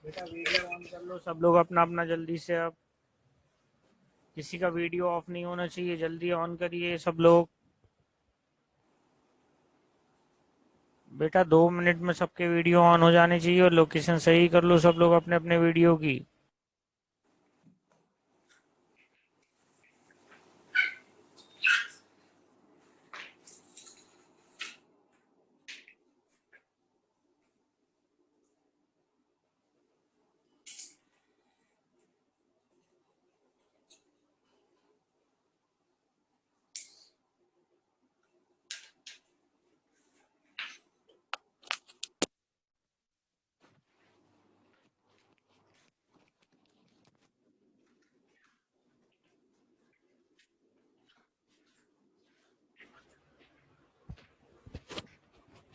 बेटा video on कर लो सब लोग अपना अपना जल्दी से। अब किसी का वीडियो ऑफ नहीं होना चाहिए, जल्दी ऑन करिए सब लोग। बेटा 2 मिनट में सबके वीडियो ऑन हो जाने चाहिए और लोकेशन सही कर लो सब लोग अपने अपने वीडियो की।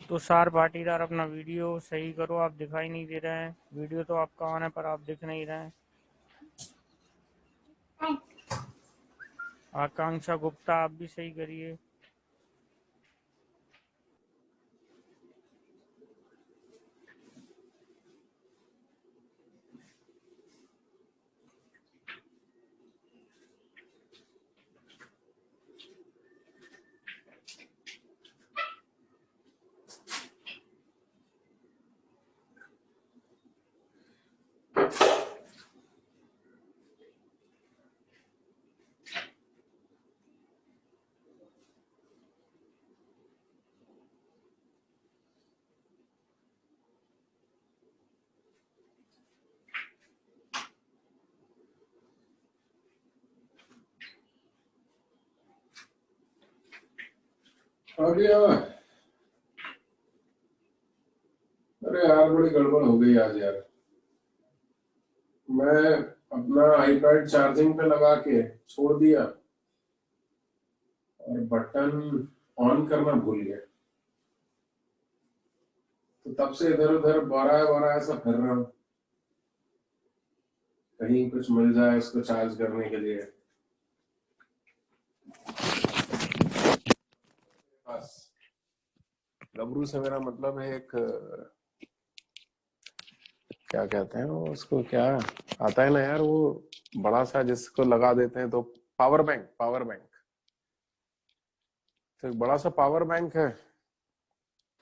तो सार पाटीदार अपना वीडियो सही करो, आप दिखाई नहीं दे रहे हैं। वीडियो तो आपका ऑन है पर आप दिख नहीं रहे हैं। आकांक्षा गुप्ता आप भी सही करिए। अरे यार बड़ी गड़बड़ हो गई आज यार। मैं अपना आईपैड चार्जिंग पे लगा के छोड़ दिया और बटन ऑन करना भूल गया, तो तब से इधर उधर बारह ऐसा फिर रहा हूँ, कहीं कुछ मिल जाए उसको चार्ज करने के लिए। बस गबरू से मेरा मतलब है एक, क्या कहते हैं वो उसको, क्या आता है ना यार वो बड़ा सा जिसको लगा देते हैं तो पावर बैंक। तो एक बड़ा सा पावर बैंक है,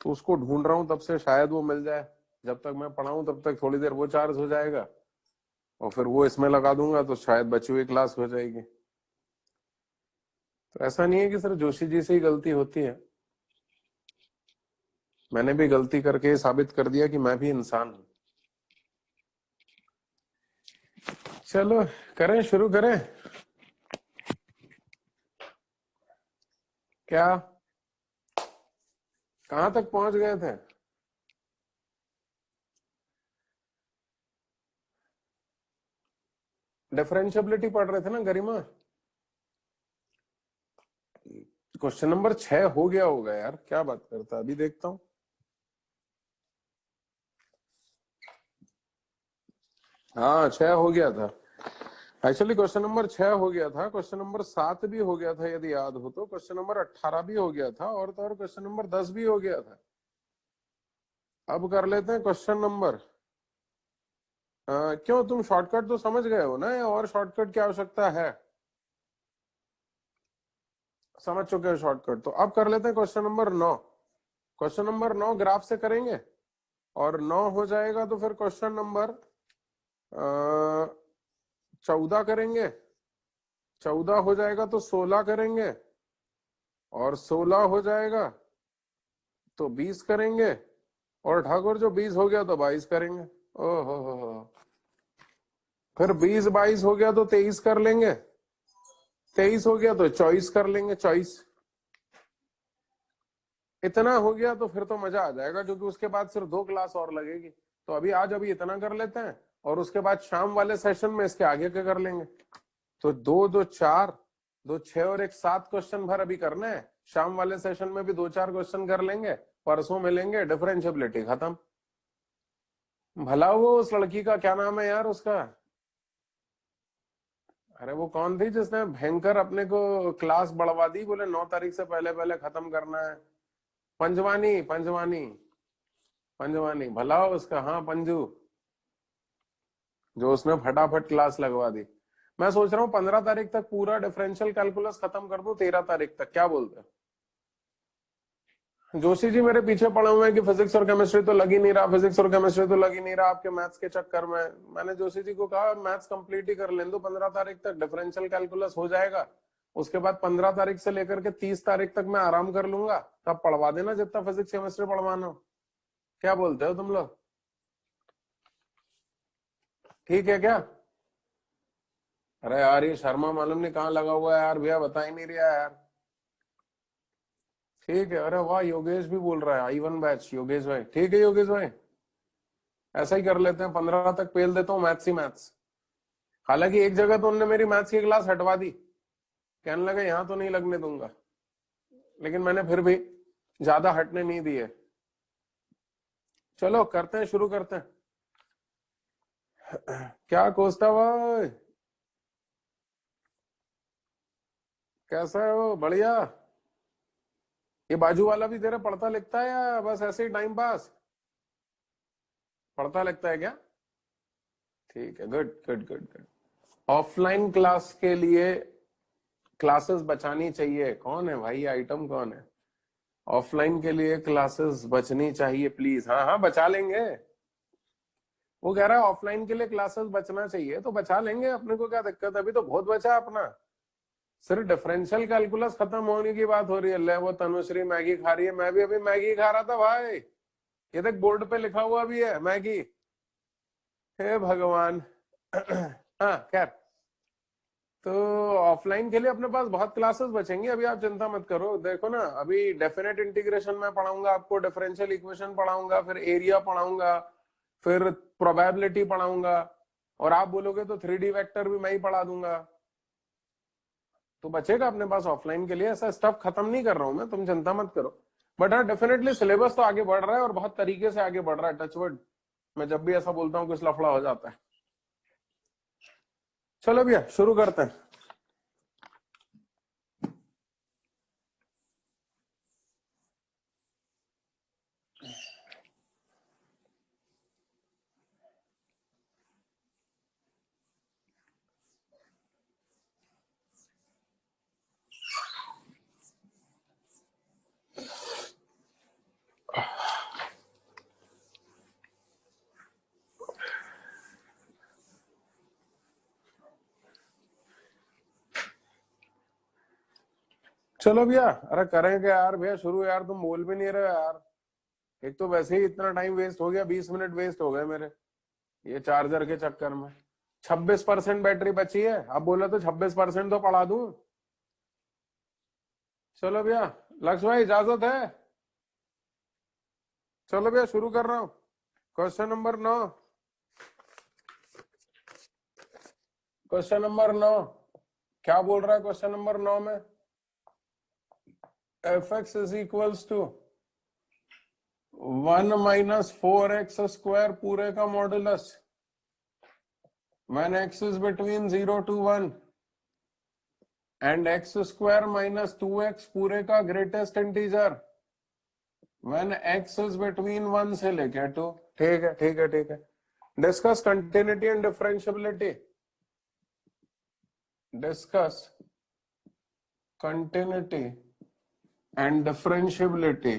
तो उसको ढूंढ रहा हूँ तब से, शायद वो मिल जाए। जब तक मैं पढ़ाऊं तब तक थोड़ी देर वो चार्ज हो जाएगा और फिर वो इसमें लगा दूंगा तो शायद बची हुई क्लास हो जाएगी। तो ऐसा नहीं है कि सिर्फ जोशी जी से ही गलती होती है, मैंने भी गलती करके साबित कर दिया कि मैं भी इंसान हूं। चलो करें, शुरू करें क्या? कहां तक पहुंच गए थे? डिफरेंशियबिलिटी पढ़ रहे थे ना गरिमा? क्वेश्चन नंबर 6 हो गया होगा यार, क्या बात करता, अभी देखता हूँ। हाँ 6 हो गया था एक्चुअली, क्वेश्चन नंबर 6 हो गया था, क्वेश्चन नंबर 7 भी हो गया था यदि याद हो तो, क्वेश्चन नंबर 18 भी हो गया था, और तो और क्वेश्चन नंबर 10 भी हो गया था। अब कर लेते हैं क्वेश्चन नंबर, क्यों तुम शॉर्टकट तो समझ गए हो ना, या और शॉर्टकट की आवश्यकता है? समझ चुके हो शॉर्टकट, तो अब कर लेते हैं question number 9। Question number 9 graph से करेंगे, और 9 हो जाएगा तो फिर क्वेश्चन नंबर 14 करेंगे, 14 हो जाएगा तो 16 करेंगे, और 16 हो जाएगा तो 20 करेंगे, और ठाकुर जो 20 हो गया तो 22 करेंगे। ओहो, फिर 20 22 हो गया तो 23 कर लेंगे, 23 हो गया तो 24 कर लेंगे, 24। इतना हो गया तो फिर तो मजा आ जाएगा, क्योंकि उसके बाद सिर्फ 2 क्लास और लगेगी। तो अभी आज अभी इतना कर लेते हैं, और उसके बाद शाम वाले सेशन में इसके आगे के कर लेंगे। तो 2 2 4, 2 6 और 1 7 क्वेश्चन भर अभी करना है। शाम वाले सेशन में भी 2 4 क्वेश्चन कर लेंगे, परसों मिलेंगे, डिफरेंशियबिलिटी खत्म। भला वो उस लड़की का क्या नाम है यार उसका, अरे वो कौन थी जिसने भयंकर अपने को क्लास बढ़वा दी, बोले 9 तारीख से पहले पहले खत्म करना है। पंजवानी, भला हो उसका, हाँ पंजू। जो उसने फटाफट क्लास लगवा दी। मैं सोच रहा हूँ 15 तारीख तक पूरा डिफरेंशियल कैलकुलस खत्म कर दूं, 13 तारीख तक, क्या बोलते हैं? जोशी जी मेरे पीछे पड़े हुए हैं कि फिजिक्स और केमिस्ट्री तो लग ही नहीं रहा, फिजिक्स और केमिस्ट्री तो लग ही नहीं रहा आपके मैथ्स के चक्कर में। मैंने जोशी जी को कहा मैथ्स कंप्लीट ही कर लें दो, 15 तारीख तक डिफरेंशियल कैलकुलस हो जाएगा, उसके बाद 15 तारीख से लेकर के 30 तारीख तक मैं आराम कर लूंगा, तब पढ़वा देना जितना फिजिक्स केमिस्ट्री पढ़वाना हो। क्या बोलते हो तुम लोग? ठीक है क्या? अरे यार ये शर्मा मालूम नहीं कहाँ लगा हुआ है यार, भैया बता ही नहीं रहा यार। ठीक है, अरे वाह योगेश भी बोल रहा है I1 बैच, योगेश भाई ठीक है। योगेश भाई ऐसा ही कर लेते हैं, 15 तक पेल देता हूँ मैथ्स ही मैथ्स। हालांकि एक जगह तो उन्होंने मेरी मैथ्स की क्लास हटवा दी, कहने लगा यहाँ तो नहीं लगने दूंगा, लेकिन मैंने फिर भी ज्यादा हटने नहीं दिए। चलो करते हैं, शुरू करते हैं। क्या कोस्टा भाई, कैसा है वो? बढ़िया। ये बाजू वाला भी तेरा पढ़ता लिखता है या बस ऐसे ही टाइम पास? पढ़ता लिखता है क्या? ठीक है, good good good good. Offline class के लिए क्लासेस बचानी चाहिए, कौन है भाई, आइटम कौन है? ऑफलाइन के लिए क्लासेस बचनी चाहिए प्लीज। हाँ हाँ बचा लेंगे, वो कह रहा है ऑफलाइन के लिए क्लासेस बचना चाहिए, तो बचा लेंगे, अपने को क्या दिक्कत है, अभी तो बहुत बचा अपना। सिर्फ डिफरेंशियल कैलकुलस खत्म होने की बात हो रही है। ले वो तनुश्री मैगी खा रही है, मैं भी अभी मैगी खा रहा था भाई, ये देख बोर्ड पे लिखा हुआ भी है मैगी। हे भगवान। हाँ खैर, तो ऑफलाइन के लिए अपने पास बहुत क्लासेस बचेंगी, अभी आप चिंता मत करो। देखो ना, अभी डेफिनेट इंटीग्रेशन में पढ़ाऊंगा आपको, डिफरेंशियल इक्वेशन पढ़ाऊंगा, फिर एरिया पढ़ाऊंगा, फिर प्रोबेबिलिटी पढ़ाऊंगा, और आप बोलोगे तो 3D वेक्टर भी मैं ही पढ़ा दूंगा। तो बचेगा अपने पास ऑफलाइन के लिए, ऐसा स्टफ खत्म नहीं कर रहा हूं मैं, तुम चिंता मत करो। बट हाँ डेफिनेटली सिलेबस तो आगे बढ़ रहा है और बहुत तरीके से आगे बढ़ रहा है, टचवुड। मैं जब भी ऐसा बोलता हूँ कुछ लफड़ा हो जाता है। चलो भैया शुरू करते हैं। चलो भैया, अरे करेंगे यार, भैया शुरू यार, तुम बोल भी नहीं रहे यार। एक तो वैसे ही इतना टाइम वेस्ट हो गया, 20 मिनट वेस्ट हो गए मेरे ये चार्जर के चक्कर में। 26% बैटरी बची है, अब बोला तो 26% तो पढ़ा दूं। चलो भैया, लक्ष्य भाई इजाजत है? चलो भैया शुरू कर रहा हूं। क्वेश्चन नंबर 9, क्वेश्चन नंबर 9 क्या बोल रहा है क्वेश्चन नंबर 9 में? f(x) is equals to 1 minus 4x square पूरे का modulus when x is between 0 to 1 and x square minus 2x पूरे का greatest integer when x is between 1 से लेके 2। ठीक है ठीक है ठीक है। Discuss continuity and differentiability, discuss continuity and differentiability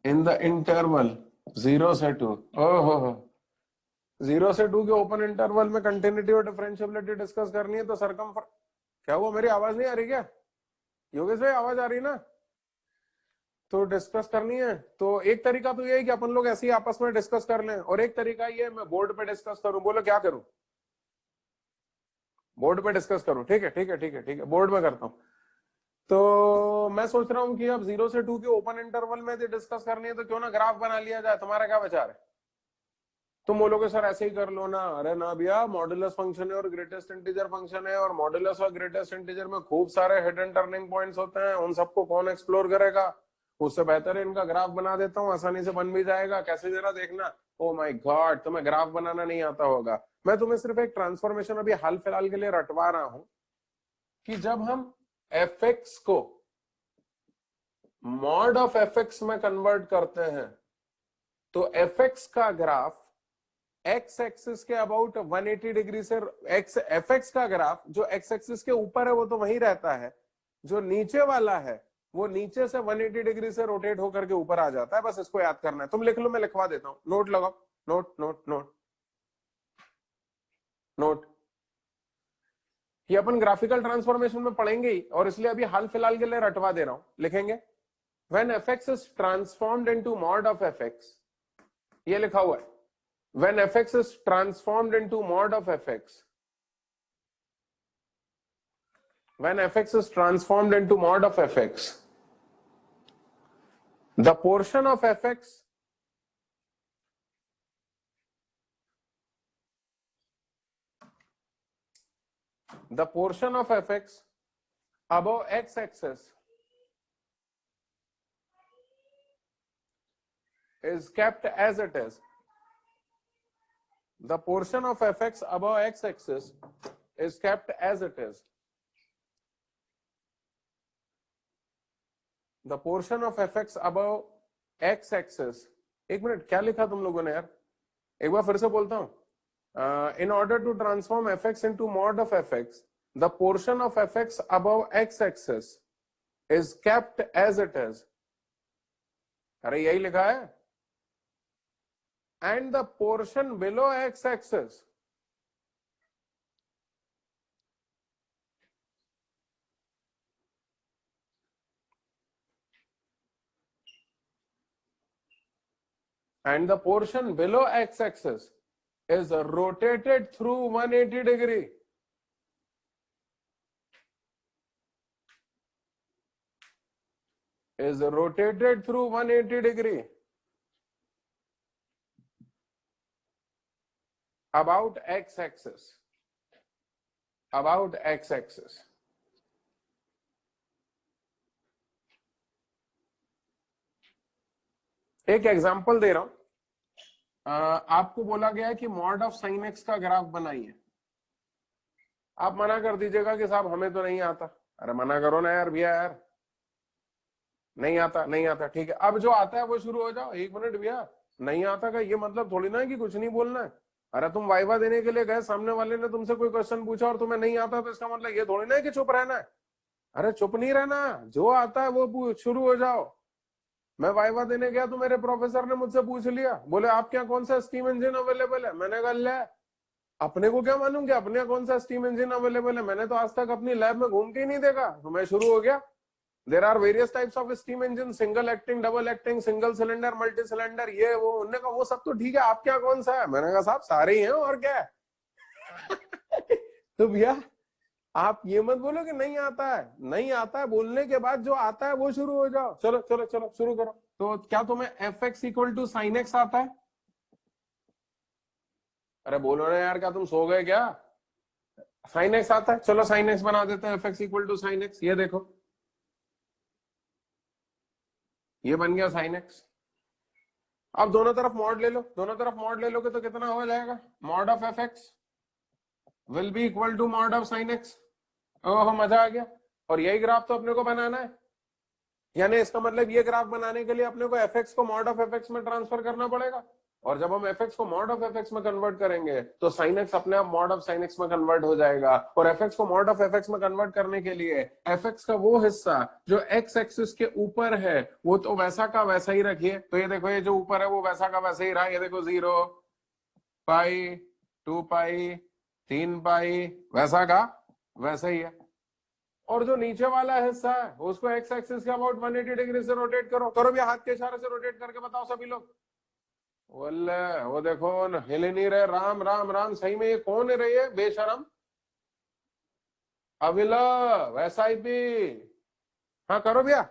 in the interval 0 से 2। ओहो, 0 से 2 के ओपन इंटरवल में कंटिन्यूटी और डिफरेंशियबिलिटी डिस्कस करनी है, तो सरकमफ्रेंस। क्या वो मेरी आवाज नहीं आ रही क्या? योगेश भाई आवाज आ रही ना? तो डिस्कस करनी है, तो एक तरीका तो ये है कि अपन लोग ऐसे ही आपस में डिस्कस कर लें, और एक तरीका ये है मैं बोर्ड पे डिस्कस करूं। बोलो क्या करूं? बोर्ड पे डिस्कस करूं? ठीक है ठीक है ठीक है ठीक है, बोर्ड में करता हूं। तो मैं सोच रहा हूं कि अब 0 से 2 के ओपन इंटरवल में डिस्कस करनी है, तो क्यों ना ग्राफ बना लिया जाए। तुम्हारा क्या विचार है? तुम बोलोगे सर ऐसे ही कर लो ना। अरे ना भैया, मॉडुलस फंक्शन है और ग्रेटेस्ट इंटीजर फंक्शन है, और मॉडुलस और ग्रेटेस्ट इंटीजर में खूब सारे हिडन टर्निंग पॉइंट्स होते हैं, उन सबको कौन एक्सप्लोर करेगा? उससे बेहतर है इनका ग्राफ बना देता हूँ, आसानी से बन भी जाएगा। कैसे जरा देखना। ओ माय गॉड, तुम्हें ग्राफ बनाना नहीं आता होगा। मैं तुम्हें सिर्फ एक ट्रांसफॉर्मेशन अभी हाल फिलहाल के लिए रटवा रहा हूं कि जब हम fx को मॉड ऑफ fx में कन्वर्ट करते हैं, तो fx का ग्राफ एक्स एक्सिस के अबाउट 180 डिग्री से एक्स एफ एक्स का ग्राफ जो एक्स एक्सिस के ऊपर है वो तो वहीं रहता है, जो नीचे वाला है वो नीचे से 180 डिग्री से रोटेट होकर के ऊपर आ जाता है। बस इसको याद करना है। तुम लिख लो, मैं लिखवा देता हूं, नोट लगाओ, नोट नोट नोट नोट। ये अपन ग्राफिकल ट्रांसफॉर्मेशन में पढ़ेंगे ही, और इसलिए अभी हाल फिलहाल के लिए रटवा दे रहा हूं। लिखेंगे when fx is transformed into mod of fx, ये लिखा हुआ है, when fx is transformed into mod of fx, when fx is transformed into mod of fx, the portion of fx above x axis is kept as it is. The portion of fx above x axis is kept as it is. The portion of fx above x axis, एक minute, क्या लिखा तुम लोगों ने यार, एक बार फिर से बोलता हूं। In order to transform fx into mod of fx, the portion of fx above x axis is kept as it is. अरे यही लिखा है। And the portion below x axis is rotated through 180 degree. Is rotated through 180 degree about x axis. About x axis. एक example दे रहा हूं। आपको बोला गया है कि मॉड ऑफ साइन एक्स का ग्राफ बनाइए। आप मना कर दीजिएगा कि साहब हमें तो नहीं आता। अरे मना करो ना यार भैया, यार नहीं आता, नहीं आता, ठीक है। अब जो आता है वो शुरू हो जाओ। एक मिनट भैया, नहीं आता का ये मतलब थोड़ी ना है कि कुछ नहीं बोलना है। अरे तुम वाइवा देने के लिए गए, सामने वाले ने तुमसे कोई क्वेश्चन पूछा और तुम्हें नहीं आता, तो इसका मतलब ये थोड़ी ना है कि चुप रहना है। अरे चुप नहीं रहना, जो आता है वो शुरू हो जाओ। मैं वाइवा देने गया तो मेरे प्रोफेसर ने मुझसे पूछ लिया, बोले आपके यहाँ कौन सा स्टीम इंजन अवेलेबल है। मैंने कहा ले, अपने को क्या मालूम कि अपने यहाँ कौन सा स्टीम इंजन अवेलेबल है, मैंने तो आज तक अपनी लैब में घूम के ही नहीं देखा। तो मैं शुरू हो गया, there are various types of steam engine, single acting, double acting, single cylinder, multi cylinder, ये वो। उन्होंने कहा वो सब तो ठीक है, आप क्या कौन सा है। मैंने कहा साहब सारे ही हैं, और क्या है। तो भैया आप ये मत बोलो कि नहीं आता है। नहीं आता है बोलने के बाद जो आता है वो शुरू हो जाओ। चलो चलो चलो शुरू करो। तो क्या तुम्हें F X equal to sine X आता है? अरे बोलो ना यार, क्या तुम सो गए क्या? साइन एक्स आता है, चलो साइन एक्स बना देते हैं, F X equal to sine X. ये देखो, ये बन गया साइन एक्स। अब दोनों तरफ मॉड ले लो, दोनों तरफ मॉड ले लोगे तो कितना हो जाएगा? Mod of f x will be equal to mod of sine x. Oh मजा आ गया। और यही ग्राफ तो अपने को बनाना है, यानी इसका मतलब ये ग्राफ बनाने के लिए अपने को एफ एक्स को मॉड ऑफ एफ एक्स में ट्रांसफर करना पड़ेगा। और जब हम एफ एक्स को मॉड ऑफ एफ एक्स में कन्वर्ट करेंगे तो साइन एक्स अपने आप मॉड ऑफ साइन एक्स में कन्वर्ट हो जाएगा। और एफ एक्स को मॉड ऑफ एफ एक्स में कन्वर्ट करने के लिए एफ एक्स का वो हिस्सा जो एक्स एक्सिस के ऊपर है वो तो वैसा का वैसा ही रखिए। तो ये देखो, ये जो ऊपर है वो वैसा का वैसा ही रहा। ये देखो 0, पाई, 2 पाई, 3 पाई, वैसा का वैसा ही है। और जो नीचे वाला हिस्सा है उसको एक्स एक्सिस के अबाउट 180 डिग्री से रोटेट करो। करो भी, हाथ के इशारे से रोटेट करके बताओ सभी लोग। बोले वो देखो हिल ही नहीं रहे। राम राम राम, सही में ये कौन है रही है बेशरम? अविला वैसा ही भी। हाँ करो भैया।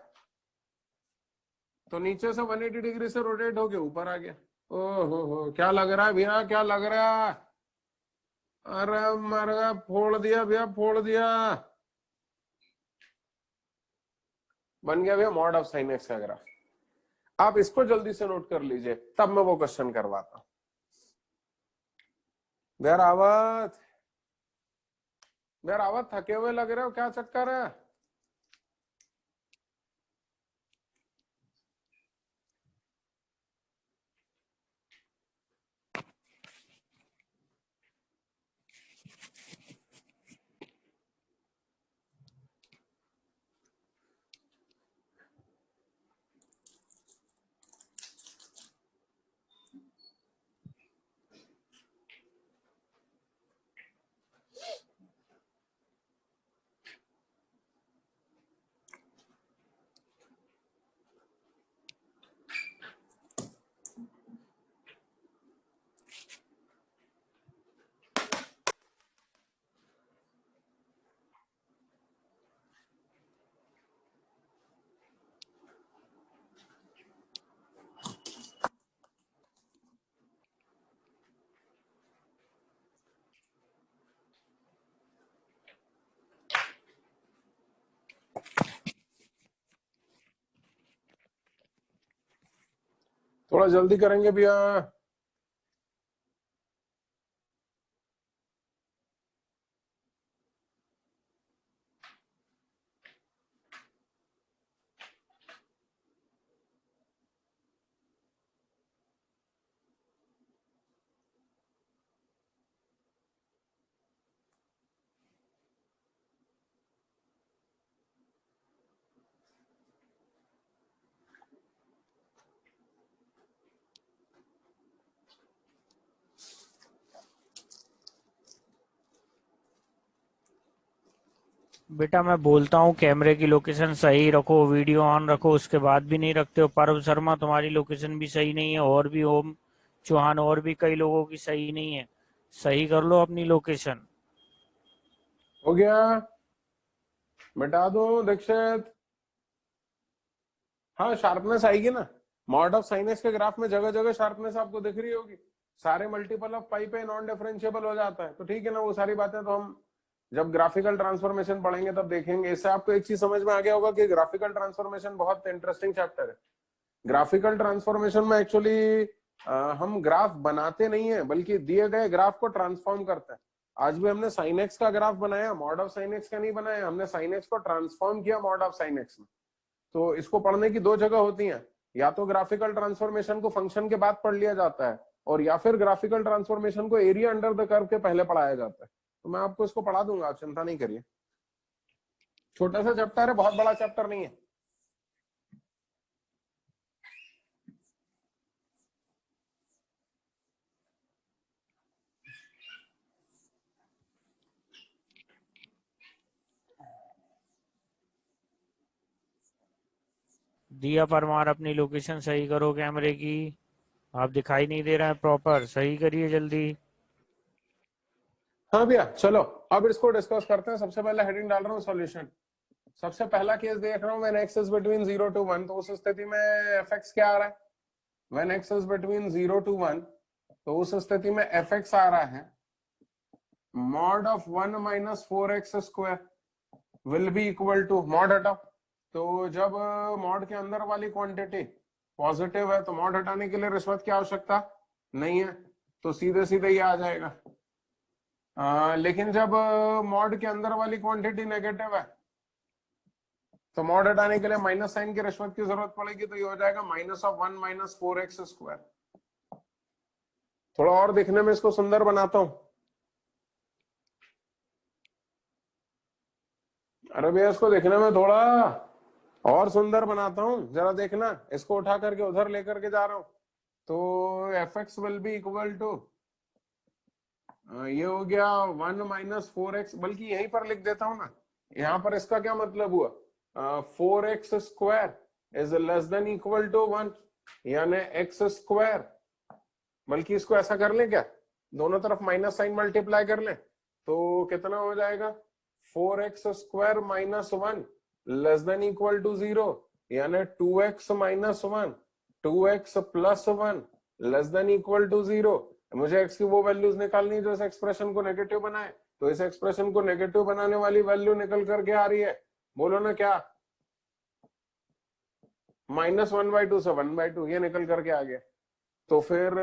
तो नीचे से 180 डिग्री से रोटेट होके ऊपर आ गया। ओहो, क्या लग रहा है भैया, क्या लग रहा है? अरे मर गया, फोड़ दिया भैया, फोड़ दिया। बन गया भैया मॉड ऑफ साइन एक्स का ग्राफ। आप इसको जल्दी से नोट कर लीजिए, तब मैं वो क्वेश्चन करवाता हूं। बेरावत, बेरावत थके हुए लग रहे हो, क्या चक्कर है? थोड़ा जल्दी करेंगे भैया। बेटा मैं बोलता हूँ कैमरे की लोकेशन सही रखो, वीडियो ऑन रखो, उसके बाद भी नहीं रखते हो। पर्व शर्मा तुम्हारी लोकेशन भी सही नहीं है, और भी ओम चौहान और भी कई लोगों की सही नहीं है। सही कर लो अपनी लोकेशन। हो गया, मिटा दो दीक्षित। हाँ शार्पनेस आएगी ना, मॉड ऑफ साइनेस के ग्राफ में जगह जगह शार्पनेस आपको दिख रही होगी। सारे मल्टीपल ऑफ पाई पे नॉन डिफरेंशिएबल हो जाता है, तो ठीक है ना। वो सारी बातें तो हम जब ग्राफिकल ट्रांसफॉर्मेशन पढ़ेंगे तब देखेंगे। इससे आपको एक चीज समझ में आ गया होगा कि ग्राफिकल ट्रांसफॉर्मेशन बहुत इंटरेस्टिंग चैप्टर है। ग्राफिकल ट्रांसफॉर्मेशन में एक्चुअली हम ग्राफ बनाते नहीं है, बल्कि दिए गए ग्राफ को ट्रांसफॉर्म करते हैं। आज भी हमने साइन एक्स का ग्राफ बनाया, मॉड ऑफ साइन एक्स का नहीं बनाया। हमने साइन एक्स को ट्रांसफॉर्म किया मॉड ऑफ साइन एक्स में। तो इसको पढ़ने की दो जगह होती हैं, या तो ग्राफिकल ट्रांसफॉर्मेशन को फंक्शन के बाद पढ़ लिया जाता है, और या फिर ग्राफिकल ट्रांसफॉर्मेशन को एरिया अंडर द कर्व के पहले पढ़ाया जाता है। तो मैं आपको इसको पढ़ा दूंगा, आप चिंता नहीं करिए। छोटा सा चैप्टर है, बहुत बड़ा चैप्टर नहीं है। दिया परमार अपनी लोकेशन सही करो कैमरे की। आप दिखाई नहीं दे रहे हैं प्रॉपर, सही करिए जल्दी। हाँ भैया चलो अब इसको डिस्कस करते हैं। सबसे पहले हेडिंग डाल रहा हूँ सॉल्यूशन। सबसे पहला केस देख रहा हूँ, when x is between 0 to 1। तो उस स्थिति में एफ एक्स क्या आ रहा है? When x is between 0 to 1, तो उस स्थिति में एफ एक्स आ रहा है mod of 1 minus 4x square will be equal to, mod हटाओ। तो जब मॉड के अंदर वाली क्वांटिटी पॉजिटिव है तो मॉड हटाने के लिए रिश्वत की आवश्यकता नहीं है, तो सीधे सीधे ये आ जाएगा। लेकिन जब मॉड के अंदर वाली क्वांटिटी नेगेटिव है तो मॉड हटाने के लिए माइनस साइन की रिश्वत की जरूरत पड़ेगी, तो ये हो जाएगा minus of 1 minus 4x square. थोड़ा और दिखने में इसको सुंदर बनाता हूं। अरे भैया इसको देखने में थोड़ा और सुंदर बनाता हूं, जरा देखना। इसको उठा करके उधर लेकर के जा रहा हूं, तो F x will be equal to, ये हो गया 1 माइनस 4x, बल्कि यहीं पर लिख देता हूं ना। यहां पर इसका क्या मतलब हुआ? 4x square is less than equal to 1, यानी एक्स स्क्वायर। बल्कि इसको ऐसा कर ले क्या, दोनों तरफ माइनस साइन मल्टीप्लाई कर ले, तो कितना हो जाएगा? 4x square minus 1 less than equal to 0, यानी 2x minus 1, 2x plus 1 less than equal to 0। मुझे x की वो वैल्यूज निकालनी जो इस एक्सप्रेशन को नेगेटिव बनाए, तो इस एक्सप्रेशन को नेगेटिव बनाने वाली वैल्यू निकल करके आ रही है, बोलो ना क्या? -1/2 से 1/2 ये निकल करके आ गया। तो फिर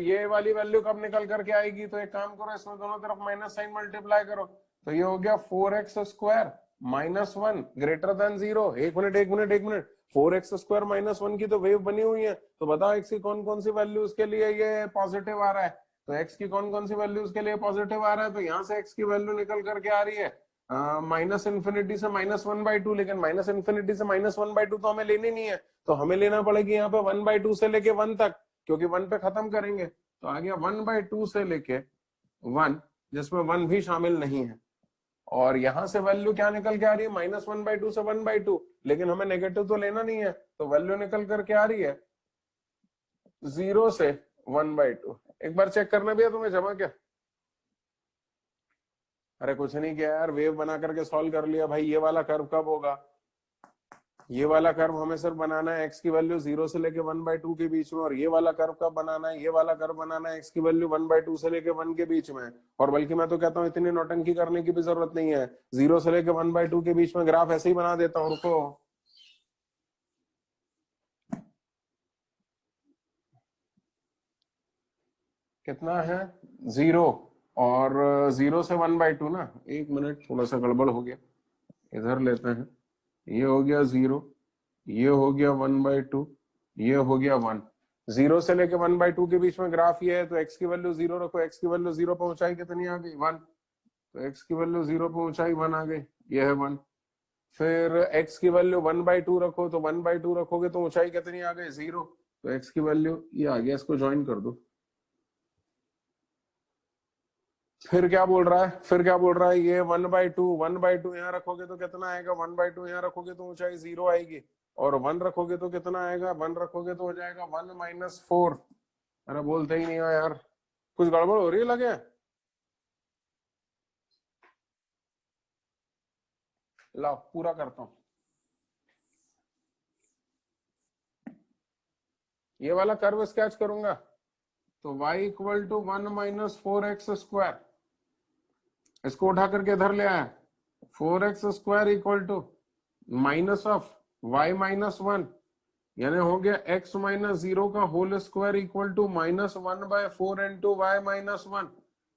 ये वाली वैल्यू कब निकल करके आएगी? तो एक काम करो, इसमें दोनों तरफ माइनस साइन मल्टीप्लाई करो, तो ये हो गया 4x square minus 1 greater than 0। एक मिनट, 4x स्क्वायर माइनस 1 की तो वेव बनी हुई है, तो बताओ x की कौन कौन सी वैल्यू उसके लिए ये पॉजिटिव आ रहा है? तो x की कौन कौन सी वैल्यू उसके लिए पॉजिटिव आ रहा है? तो यहाँ से x की वैल्यू निकल करके आ रही है माइनस इन्फिनिटी से -1/2। लेकिन माइनस इन्फिनिटी से -1/2 तो हमें लेनी नहीं है, तो हमें लेना पड़ेगी यहाँ पे 1/2 से लेके 1 तक, क्योंकि 1 पे खत्म करेंगे। तो आ गया 1/2 से लेके 1, जिसमें 1 भी शामिल नहीं है। और यहां से वैल्यू क्या निकल के आ रही है? -1/2 से 1/2, लेकिन हमें नेगेटिव तो लेना नहीं है, तो वैल्यू निकल करके आ रही है 0 से 1/2। एक बार चेक करना भी है तुम्हें जमा क्या? अरे कुछ नहीं किया यार, वेव बना करके सॉल्व कर लिया भाई। ये वाला कर्व कब होगा? ये वाला कर्व हमें सिर्फ बनाना है x की वैल्यू 0 से लेके 1/2 के बीच में। और ये वाला कर्व कब बनाना है? ये वाला कर्व बनाना है x की वैल्यू 1/2 से लेके 1 के बीच में। और बल्कि मैं तो कहता हूँ इतनी नौटंकी करने की भी जरूरत नहीं है, 0 से लेके 1/2 के बीच में ग्राफ ऐसे ही बना देता हूँ। रुको, कितना है 0 और 0 से 1/2 ना। एक मिनट, थोड़ा सा गड़बड़ हो गया, इधर लेते हैं। ये हो गया 0, ये हो गया 1/2, ये हो गया 1। 0 से लेके 1/2 के बीच में ग्राफ ये है, तो x की वैल्यू 0 रखो। x की वैल्यू 0 पे ऊंचाई कितनी आ गई 1, तो x की वैल्यू 0 पे ऊंचाई 1 आ गई, ये है 1। फिर x की वैल्यू 1/2 रखो, तो 1/2 रखोगे तो ऊंचाई कितनी आ गई 0, तो x की वैल्यू ये आ गया। इसको ज्वाइन कर दो। फिर क्या बोल रहा है, फिर क्या बोल रहा है, ये 1/2, 1/2 यहाँ रखोगे तो कितना आएगा, 1/2 यहाँ रखोगे तो ऊंचाई 0 आएगी, और 1 रखोगे तो कितना आएगा, 1 रखोगे तो हो जाएगा 1 - 4। अरे बोलते ही नहीं हो यार, कुछ गड़बड़ हो रही है लगे। लाओ पूरा करता हूं। ये वाला कर्व स्केच करूंगा, तो y = 1 - 4x²। इसको उठा करके इधर ले आया, 4x² = माइनस ऑफ y - 1, यानी हो गया x - 0 का whole square equal to -1/4 into y - 1।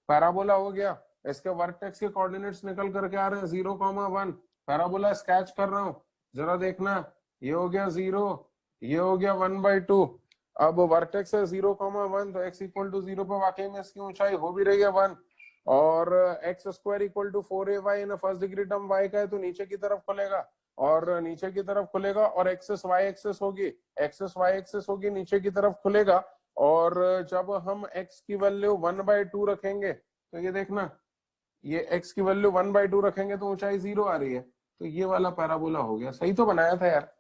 Parabola हो गया। इसके वर्टेक्स के कोऑर्डिनेट्स निकल करके आ रहे हैं 0, 1। पैराबोला स्केच कर रहा हूं, जरा देखना। ये हो गया 0, ये हो गया 1/2। अब वर्टेक्स है 0, 1, तो x = 0 पे वाकई में इसकी ऊंचाई हो भी रही है 1, और x² = 4ay। First degree term y का है तो नीचे की तरफ खुलेगा, और नीचे की तरफ खुलेगा, और एक्सेस y एक्सेस होगी, एक्सेस y एक्सेस होगी, नीचे की तरफ खुलेगा। और जब हम x की वैल्यू 1/2 रखेंगे, तो ये देखना, ये x की वैल्यू 1/2 रखेंगे तो ऊंचाई 0 आ रही है, तो ये वाला पैराबोला हो गया। सही तो बनाया था यार।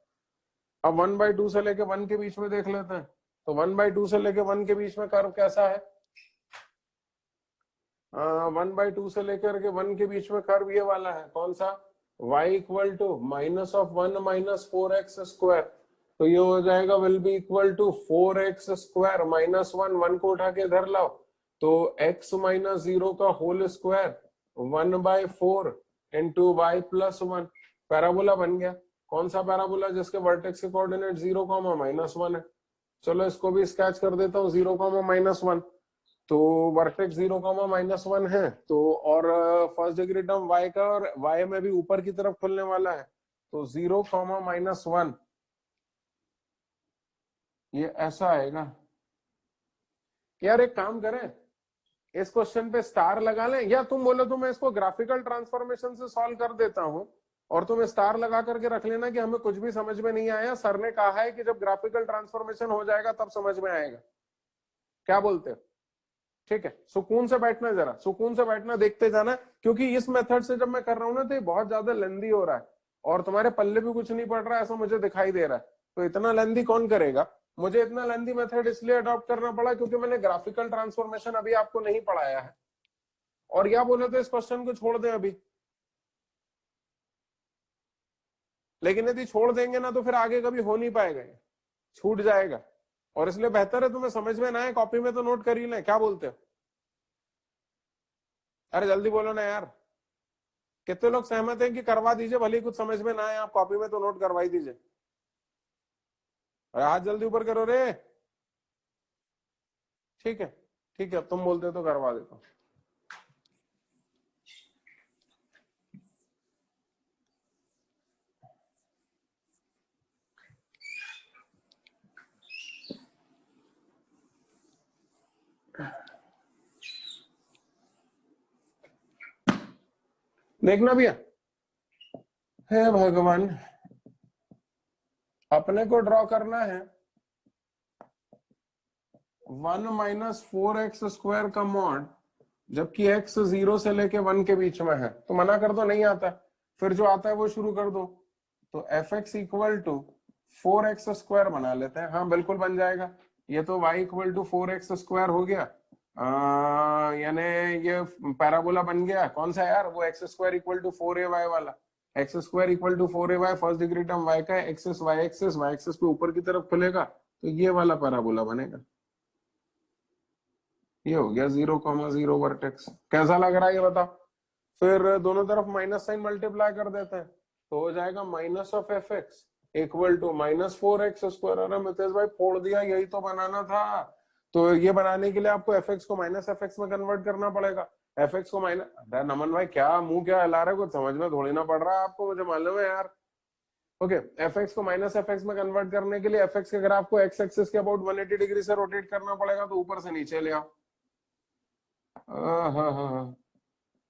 अब 1/2 से लेके 1 के बीच में देख लेते हैं, तो 1/2 से लेके 1 के बीच में कर्व कैसा है। 1/2 से लेकर के 1 के बीच में कर्व ये वाला है, कौन सा, y = -1 - 4x²। तो ये हो जाएगा will be equal to 4x² -1, 1 को उठा के इधर लाओ, तो x - 0 का whole square 1/4 into y + 1। Parabola बन गया। कौन सा पैराबोला, जिसके वर्टेक्स के कोऑर्डिनेट 0, -1 है। चलो इसको भी स्केच कर देता हूँ, 0, -1। तो वर्टेक्स 0, -1 है, तो और फर्स्ट डिग्री टर्म y का, और y में भी ऊपर की तरफ खुलने वाला है, तो 0, -1 ये ऐसा आएगा। यार एक काम करें, इस क्वेश्चन पे स्टार लगा लें, या तुम बोलो तो मैं इसको ग्राफिकल ट्रांसफॉर्मेशन से सॉल्व कर देता हूं, और तुम स्टार लगा करके रख लेना कि हमें कुछ भी समझ में नहीं आया, सर ने कहा है कि जब ग्राफिकल ट्रांसफॉर्मेशन हो जाएगा तब समझ में आएगा। क्या बोलते हो, ठीक है। सुकून से बैठना, जरा सुकून से बैठना, देखते जाना, क्योंकि इस मेथड से जब मैं कर रहा हूं ना तो ये बहुत ज्यादा लेंदी हो रहा है, और तुम्हारे पल्ले भी कुछ नहीं पड़ रहा है ऐसा मुझे दिखाई दे रहा है। तो इतना लेंदी कौन करेगा। मुझे इतना लेंदी मेथड इसलिए अडॉप्ट करना पड़ा क्योंकि मैंने ग्राफिकल ट्रांसफॉर्मेशन अभी आपको नहीं पढ़ाया है। और या बोले तो इस क्वेश्चन को छोड़ दें अभी, लेकिन यदि छोड़ देंगे ना तो फिर आगे कभी हो नहीं पाएगा, छूट जाएगा। और इसलिए बेहतर है तुम्हें समझ में ना आए, कॉपी में तो नोट कर ही लें। क्या बोलते हो, अरे जल्दी बोलो ना यार। कितने लोग सहमत हैं कि करवा दीजिए, भले कुछ समझ में ना आए, आप कॉपी में तो नोट करवा ही दीजिए। हाथ जल्दी ऊपर करो रे। ठीक है, ठीक है, अब तुम बोलते हो तो करवा देता हूं। देखना भैया, हे भगवान, अपने को ड्रॉ करना है 1 - 4x² का मॉड, जबकि x 0 से लेके 1 के बीच में है, तो मना कर दो नहीं आता, फिर जो आता है वो शुरू कर दो। तो fx = 4x² बना लेते हैं। हाँ बिल्कुल बन जाएगा। ये तो y = 4x² हो गया, यानी ये पैराबोला बन गया। कौन सा यार, वो x² = 4ay वाला। x² = 4ay first degree term y का, एक्सेस y एक्सेस पे ऊपर की तरफ खुलेगा, तो ये वाला पैराबोला बनेगा। ये हो गया 0, 0 वर्टेक्स। कैसा लग रहा है ये बताओ। फिर दोनों तरफ माइनस साइन मल्टीप्लाई कर देते हैं, तो हो जाएगा -(f(x) = -4x²। अरे मितेश भाई फोड़ दिया, यही तो बनाना था। तो ये बनाने के लिए आपको एफ एक्स को माइनस एफ एक्स में कन्वर्ट करना पड़ेगा। एफ एक्स को माइनस, अरे नमन भाई क्या मुंह क्या हिला रहे हो, कुछ समझ में थोड़ी ना पड़ रहा है आपको, मुझे मालूम है यार। ओके, एफ एक्स को माइनस एफ एक्स में कन्वर्ट करने के लिए एफ एक्स के ग्राफ को एक्स एक्सिस के अबाउट 180 डिग्री से रोटेट करना पड़ेगा, तो ऊपर से नीचे ले आओ। हाँ।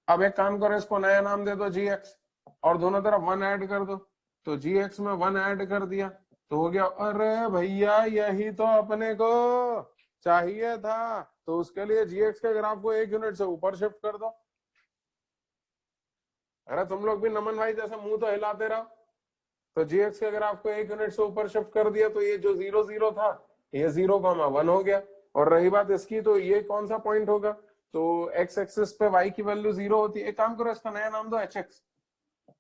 अब एक काम करो, इसको नया नाम दे दो जी एक्स, और दोनों तरफ 1 ऐड कर दो। तो जी एक्स में 1 ऐड कर दिया तो हो गया। अरे भैया यही तो अपने को चाहिए था। तो उसके लिए जी एक्स के ग्राफ को 1 यूनिट से ऊपर शिफ्ट कर दो। अरे तुम लोग भी नमन भाई जैसे मुंह तो हिलाते रहो। तो जी एक्स के ग्राफ को 1 यूनिट से ऊपर शिफ्ट कर दिया, तो ये जो 0 0 था ये 0, 1 हो गया। और रही बात इसकी, तो ये कौन सा पॉइंट होगा, तो एक्स एक्सिस पे y की वैल्यू 0 होती है। एक काम करो, इसका नया नाम दो एच एक्स।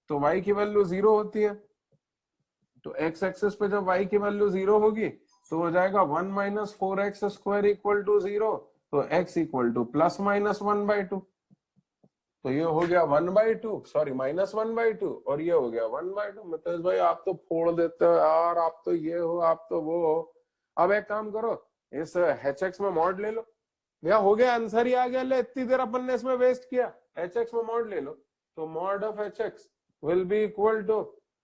तो y की वैल्यू 0 होती है, तो x एक्सिस पे जब y की वैल्यू 0 होगी तो हो जाएगा 1 माइनस 4x² इक्वल टू 0। तो x इक्वल टू +-1/2। तो ये हो गया 1/2, सॉरी -1/2, और ये हो गया 1/2। मतलब भाई आप तो फोड़ देते हो यार, आप तो ये हो, आप तो वो हो। अब एक काम करो, इस एच एक्स में मॉड ले लो। भैया हो गया, आंसर ही आ गया। ले इतनी देर अपन ने इसमें वेस्ट किया। एच एक्स में मॉड ले लो, तो mod of h x will be equal to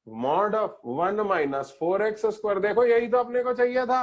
mod of 1 minus 4x²। देखो यही तो अपने को चाहिए था,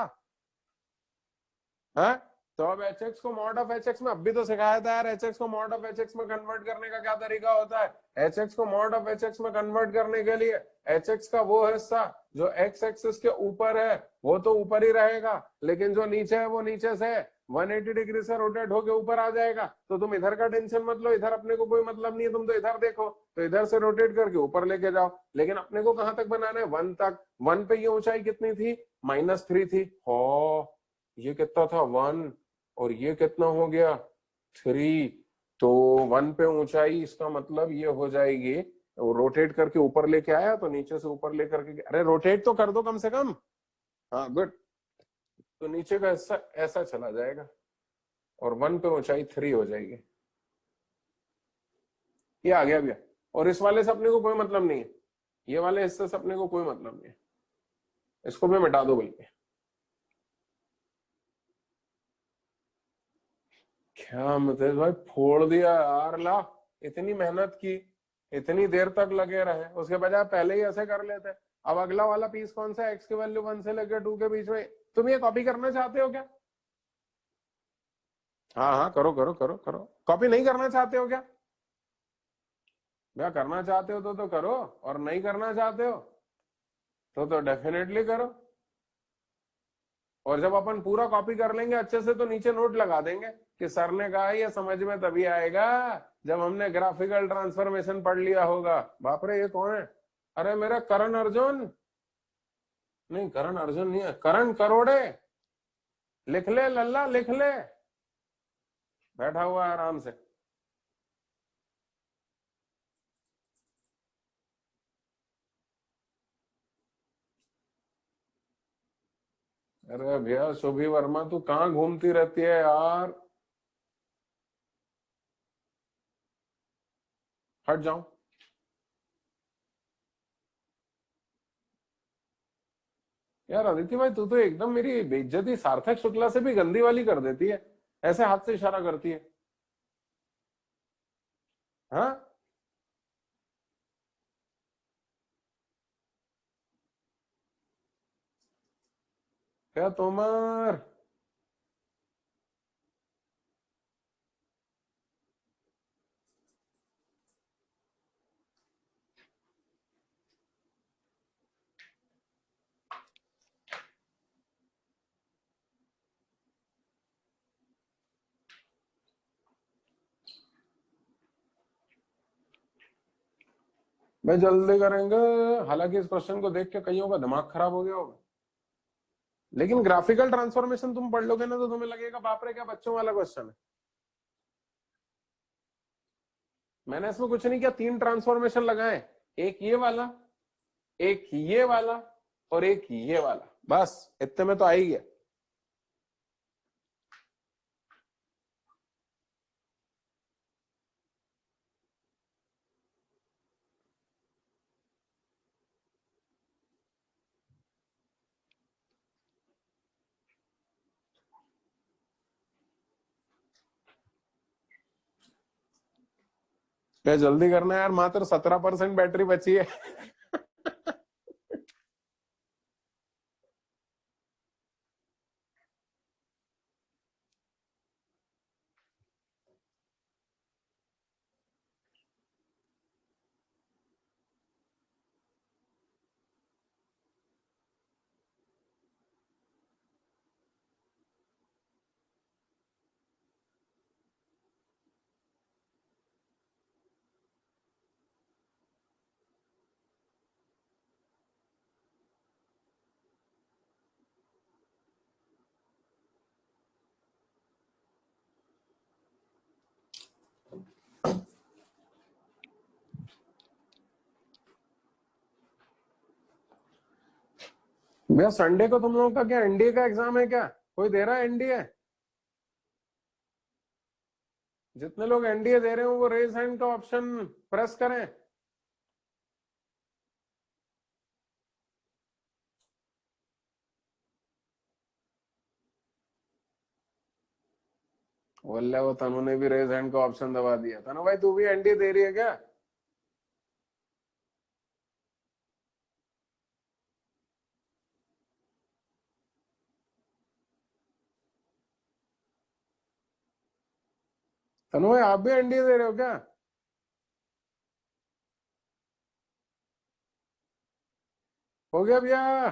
है। तो अब एच एक्स को मॉड ऑफ एच एक्स में, अब भी तो सिखाया था यार, एच एक्स को मॉड ऑफ एच एक्स में कन्वर्ट करने का क्या तरीका होता है। एच एक्स को मॉड ऑफ एच एक्स में कन्वर्ट करने के लिए एच एक्स का वो हिस्सा जो एक्स एक्सिस के ऊपर है वो तो ऊपर ही रहेगा, लेकिन जो नीचे है वो नीचे से 180 डिग्री से रोटेट होके ऊपर आ जाएगा। तो तुम इधर का टेंशन मत लो, इधर अपने को कोई मतलब नहीं है, तुम तो इधर देखो, तो इधर से रोटेट करके ऊपर लेके जाओ। लेकिन अपने को कहां तक बनाना है, 1 तक। 1 पे ये ऊंचाई कितनी थी, -3 थी। हो, ये कितना था 1, और ये कितना हो गया 3। तो 1 पे ऊंचाई, इसका मतलब ये हो जाएगी, रोटेट करके ऊपर लेके आया तो नीचे से ऊपर लेकर के, अरे रोटेट तो कर दो कम से कम। हाँ गुड। तो नीचे का हिस्सा ऐसा चला जाएगा और 1 पे ऊंचाई 3 हो जाएगी। ये आ गया भैया। और इस वाले से अपने को कोई मतलब नहीं है, ये वाले हिस्से से अपने को कोई मतलब नहीं है, इसको भी मिटा दो बल्कि। क्या मुतेश भाई फोड़ दिया यार, ला इतनी मेहनत की, इतनी देर तक लगे रहे, उसके बजाय पहले ही ऐसे कर लेते। अब अगला वाला पीस कौन सा है, एक्स की वैल्यू 1 से लेकर 2 के बीच में। तुम ये कॉपी करना चाहते हो क्या? हाँ हाँ करो करो करो करो। कॉपी नहीं करना चाहते हो क्या? भैया करना चाहते हो तो करो, और नहीं करना चाहते हो तो डेफिनेटली करो। और जब अपन पूरा कॉपी कर लेंगे अच्छे से तो नीचे नोट लगा देंगे कि सर ने कहा ये समझ में तभी आएगा जब हमने ग्राफिकल ट्रांसफॉर्मेशन पढ़ लिया होगा। बाप रे ये कौन है? अरे मेरा करण अर्जुन, नहीं करण अर्जुन नहीं है, करण करोड़े। लिख ले लल्ला, लिख ले, बैठा हुआ है आराम से। अरे भैया शुभी वर्मा तू कहाँ घूमती रहती है यार, हट जाओ। यार अदिति भाई तू तो एकदम मेरी बेइज्जती सार्थक शुक्ला से भी गंदी वाली कर देती है, ऐसे हाथ से इशारा करती है। हाँ क्या तोमर? मैं जल्दी करेंगे। हालांकि इस क्वेश्चन को देख के कईयों का दिमाग खराब हो गया होगा, लेकिन ग्राफिकल ट्रांसफॉर्मेशन तुम पढ़ लोगे ना तो तुम्हें लगेगा बाप रे क्या बच्चों वाला क्वेश्चन है। मैंने इसमें कुछ नहीं किया, 3 ट्रांसफॉर्मेशन लगाए, एक ये वाला, एक ये वाला, और एक ये वाला, बस इतने में तो आ ही गया। क्या जल्दी करना है यार, मात्र 17% बैटरी बची है। भैया संडे को तुम लोगों का क्या एनडीए का एग्जाम है क्या? कोई दे रहा है एनडीए? जितने लोग एनडीए दे रहे हो वो रेज हैंड का ऑप्शन प्रेस करें। बोले वो तनु ने भी रेज हैंड का ऑप्शन दबा दिया। तनु भाई तू भी एनडीए दे रही है क्या? तनु भाई आप भी एनडीए दे रहे हो क्या? हो गया भैया।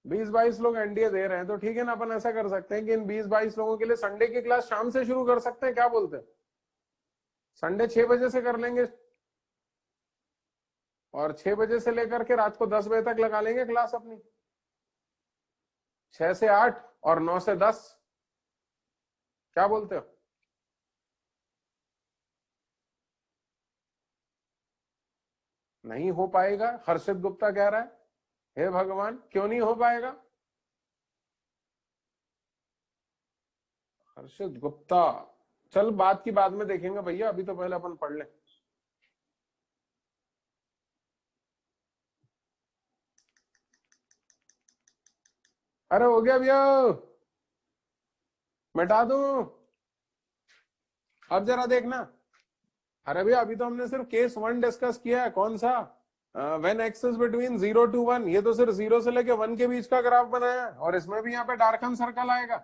20-22 लोग एनडीए दे रहे हैं तो ठीक है ना, अपन ऐसा कर सकते हैं कि इन 20-22 लोगों के लिए संडे की क्लास शाम से शुरू कर सकते हैं, क्या बोलते हैं? संडे 6 बजे से कर लेंगे और 6 बजे से लेकर के रात को 10 बजे तक लगा लेंगे क्लास अपनी। 6 से 8 और 9 से 10, क्या बोलते हो? नहीं हो पाएगा, हर्षित गुप्ता कह रहा है। हे भगवान, क्यों नहीं हो पाएगा? हर्षित गुप्ता, चल बात की बाद में देखेंगे भैया, अभी तो पहले अपन पढ़ लें। अरे हो गया भैया, मिटा दूं? अब जरा देखना। अरे भैया अभी तो हमने सिर्फ केस 1 डिस्कस किया है। कौन सा? When x is between 0 to 1। ये तो सिर्फ 0 से लेके 1 के बीच का ग्राफ बनाया है और इसमें भी यहाँ पे डार्कन सर्कल आएगा।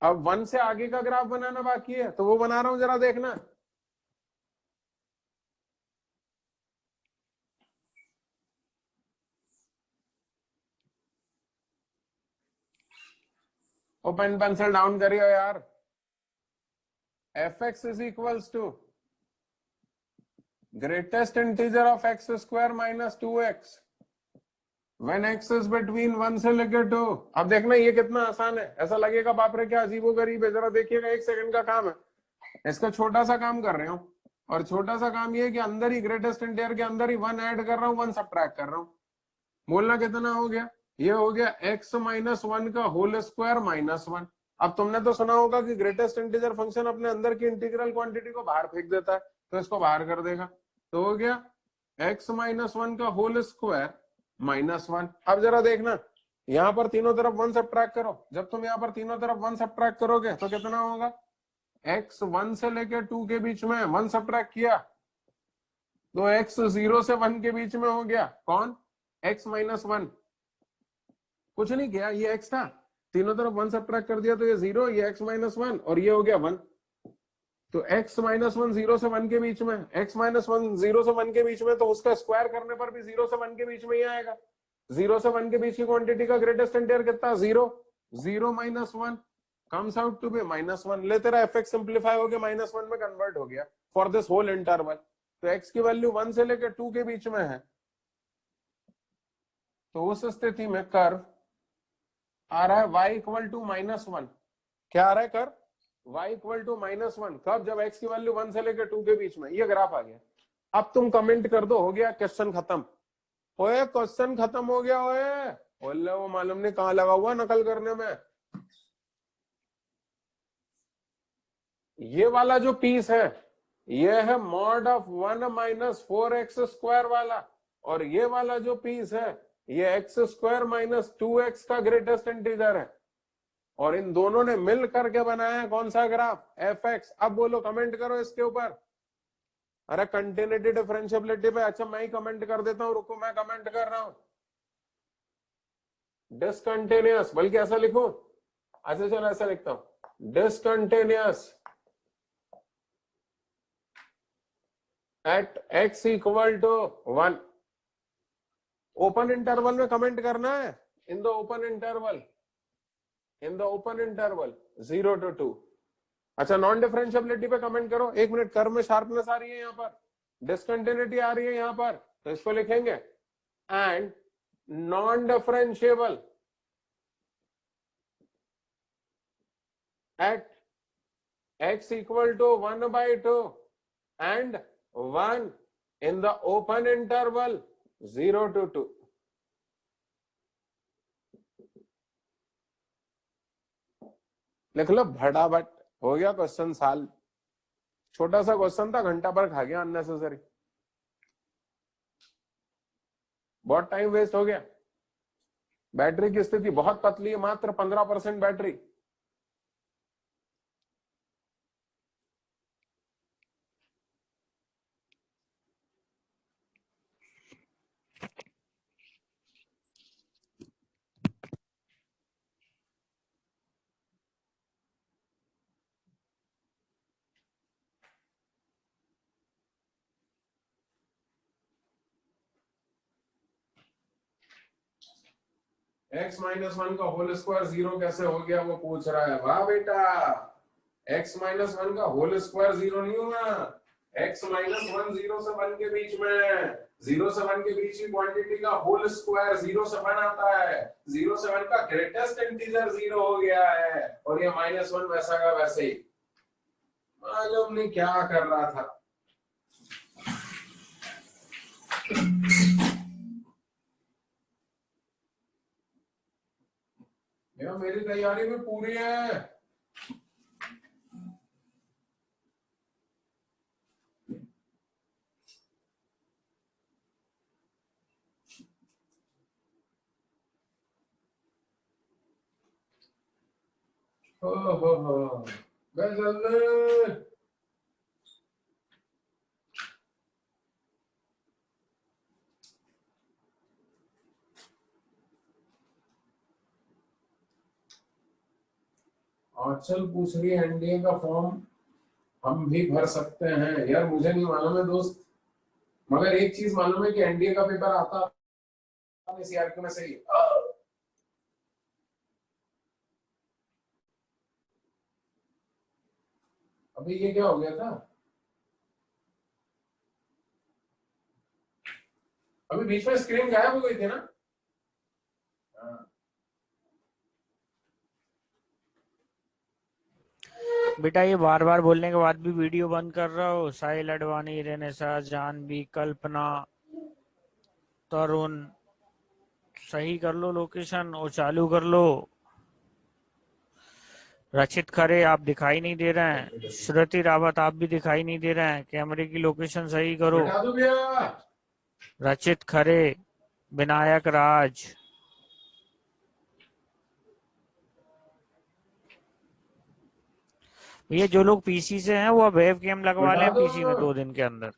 अब 1 से आगे का ग्राफ बनाना बाकी है तो वो बना रहा हूं, जरा देखना। ओ पेन पेंसिल डाउन करियो यार। F x is equals to greatest integer of x square minus 2x when x is between 1 से लेकर 2। अब देखना ये कितना आसान है। ऐसा लगेगा बाप रे क्या अजीबो गरीब है, जरा देखिएगा, 1 सेकंड का काम है। इसका छोटा सा काम कर रहे हो और छोटा सा काम ये है कि अंदर ही ग्रेटेस्ट इंटीजर के अंदर ही 1 ऐड कर रहा हूँ, 1 सब्ट्रैक्ट कर रहा हूँ। बोलना कितना हो गया? ये हो गया x माइनस 1 का होल स्क्वायर माइनस 1। अब तुमने तो सुना होगा कि ग्रेटेस्ट इंटीजर फंक्शन अपने अंदर की इंटीग्रल क्वांटिटी को बाहर फेंक देता है, तो इसको बाहर कर देगा। तो हो गया x माइनस 1 का होल स्क्वायर माइनस 1। अब जरा देखना, यहाँ पर तीनों तरफ 1 सब्ट्रैक्ट करो। जब तुम यहाँ पर तीनों तरफ 1 सब्ट्रैक्ट करोगे तो कितना होगा? x 1 से लेकर 2 के बीच में 1 सब्ट्रैक्ट किया तो x 0 से 1 के बीच में हो गया कौन? x minus 1। कुछ नहीं किया, ये x था, तीनों तरफ 1 सब्ट्रैक्ट कर दिया तो ये 0, ये x माइनस 1 और ये हो गया 1। तो x माइनस 1 0 से 1 के बीच में, x माइनस 1 0 से 1 के बीच में, तो उसका स्क्वायर करने पर भी 0 से 1 के बीच में ही आएगा। 0 से 1 के बीच की क्वांटिटी का ग्रेटेस्ट इंटीजर कितना? 0। 0 minus 1 comes out to be minus 1। ले तेरा एफ एक्स सिंप्लीफाई हो गया, माइनस 1 में कन्वर्ट हो गया फॉर दिस होल इंटरवल। तो x की वैल्यू 1 से लेकर 2 के बीच में है, तो उस स्थिति में कर्व आ रहा है y इक्वल टू माइनस 1। क्या आ रहा है curve? y equal to minus 1। कब? जब x की वैल्यू 1 से लेकर 2 के बीच में। ये ग्राफ आ गया। अब तुम कमेंट कर दो, हो गया क्वेश्चन खत्म। ओए क्वेश्चन खत्म हो गया। ओए बोले वो मालूम नहीं कहाँ लगा हुआ नकल करने में। ये वाला जो पीस है ये है mod of 1 minus 4x square वाला, और ये वाला जो पीस है ये x स्क्वायर माइनस 2x का ग्रेटेस्ट इंटीजर है। और इन दोनों ने मिल करके बनाया कौन सा ग्राफ, एफ एक्स। अब बोलो, कमेंट करो इसके ऊपर। अरे कंटिन्यूटी डिफरेंशिएबिलिटी पे, अच्छा मैं ही कमेंट कर देता हूं, रुको मैं कमेंट कर रहा हूं। डिसकंटिन्यूअस, बल्कि ऐसा लिखो, अच्छा चलो ऐसा लिखता हूं, discontinuous at x equal to 1। Open interval में कमेंट करना है, in the open interval, in the open interval 0 to 2। अच्छा नॉन डिफरेंशिएबिलिटी पे कमेंट करो। एक मिनट, कर्व में शार्पनेस आ रही है यहाँ पर, डिसकंटिन्यूटी आ रही है यहाँ पर, तो इसको लिखेंगे and non differentiable eight x equal to 1/2 and 1 in the open interval 0 to 2। लिख लो फटाफट, हो गया क्वेश्चन साल। छोटा सा क्वेश्चन था, घंटा भर खा गया अननेसेसरी, बहुत टाइम वेस्ट हो गया। बैटरी की स्थिति बहुत पतली है, मात्र 15% बैटरी। x माइनस 1 का होल स्क्वायर 0 कैसे हो गया वो पूछ रहा है। वाह बेटा, x माइनस 1 का होल स्क्वायर 0 नहीं होगा, x माइनस 1 0 से 1 के बीच में, 0 से 1 के बीच की क्वांटिटी का होल स्क्वायर 0 से 1 आता है। 0 से 1 का ग्रेटेस्ट इंटीजर 0 हो गया है, और ये -1 वैसा का वैसे ही। मालूम नहीं क्या कर रहा था। मेरी तैयारी भी पूरी है। हो जल्दी। आंचल पूछ रही है एनडीए का फॉर्म हम भी भर सकते हैं। यार मुझे नहीं मालूम है दोस्त, मगर एक चीज मालूम है कि एनडीए का पेपर आता है सीआरक्यू में सही। अभी ये क्या हो गया था, अभी बीच में स्क्रीन गायब हो गई थी ना। बेटा ये बार बार बोलने के बाद भी वीडियो बंद कर रहा हो। साहिल अडवाणी, रेनेसा, जानवी, कल्पना, तरुण, सही कर लो लोकेशन और चालू कर लो। रचित खरे आप दिखाई नहीं दे रहे हैं। श्रुति रावत आप भी दिखाई नहीं दे रहे हैं। कैमरे की लोकेशन सही करो। बता दो भैया। रचित खरे, विनायक राज, ये जो लोग पीसी से हैं वो वेब कैम लगवा बता लें दो। पीसी में 2 दिन के अंदर।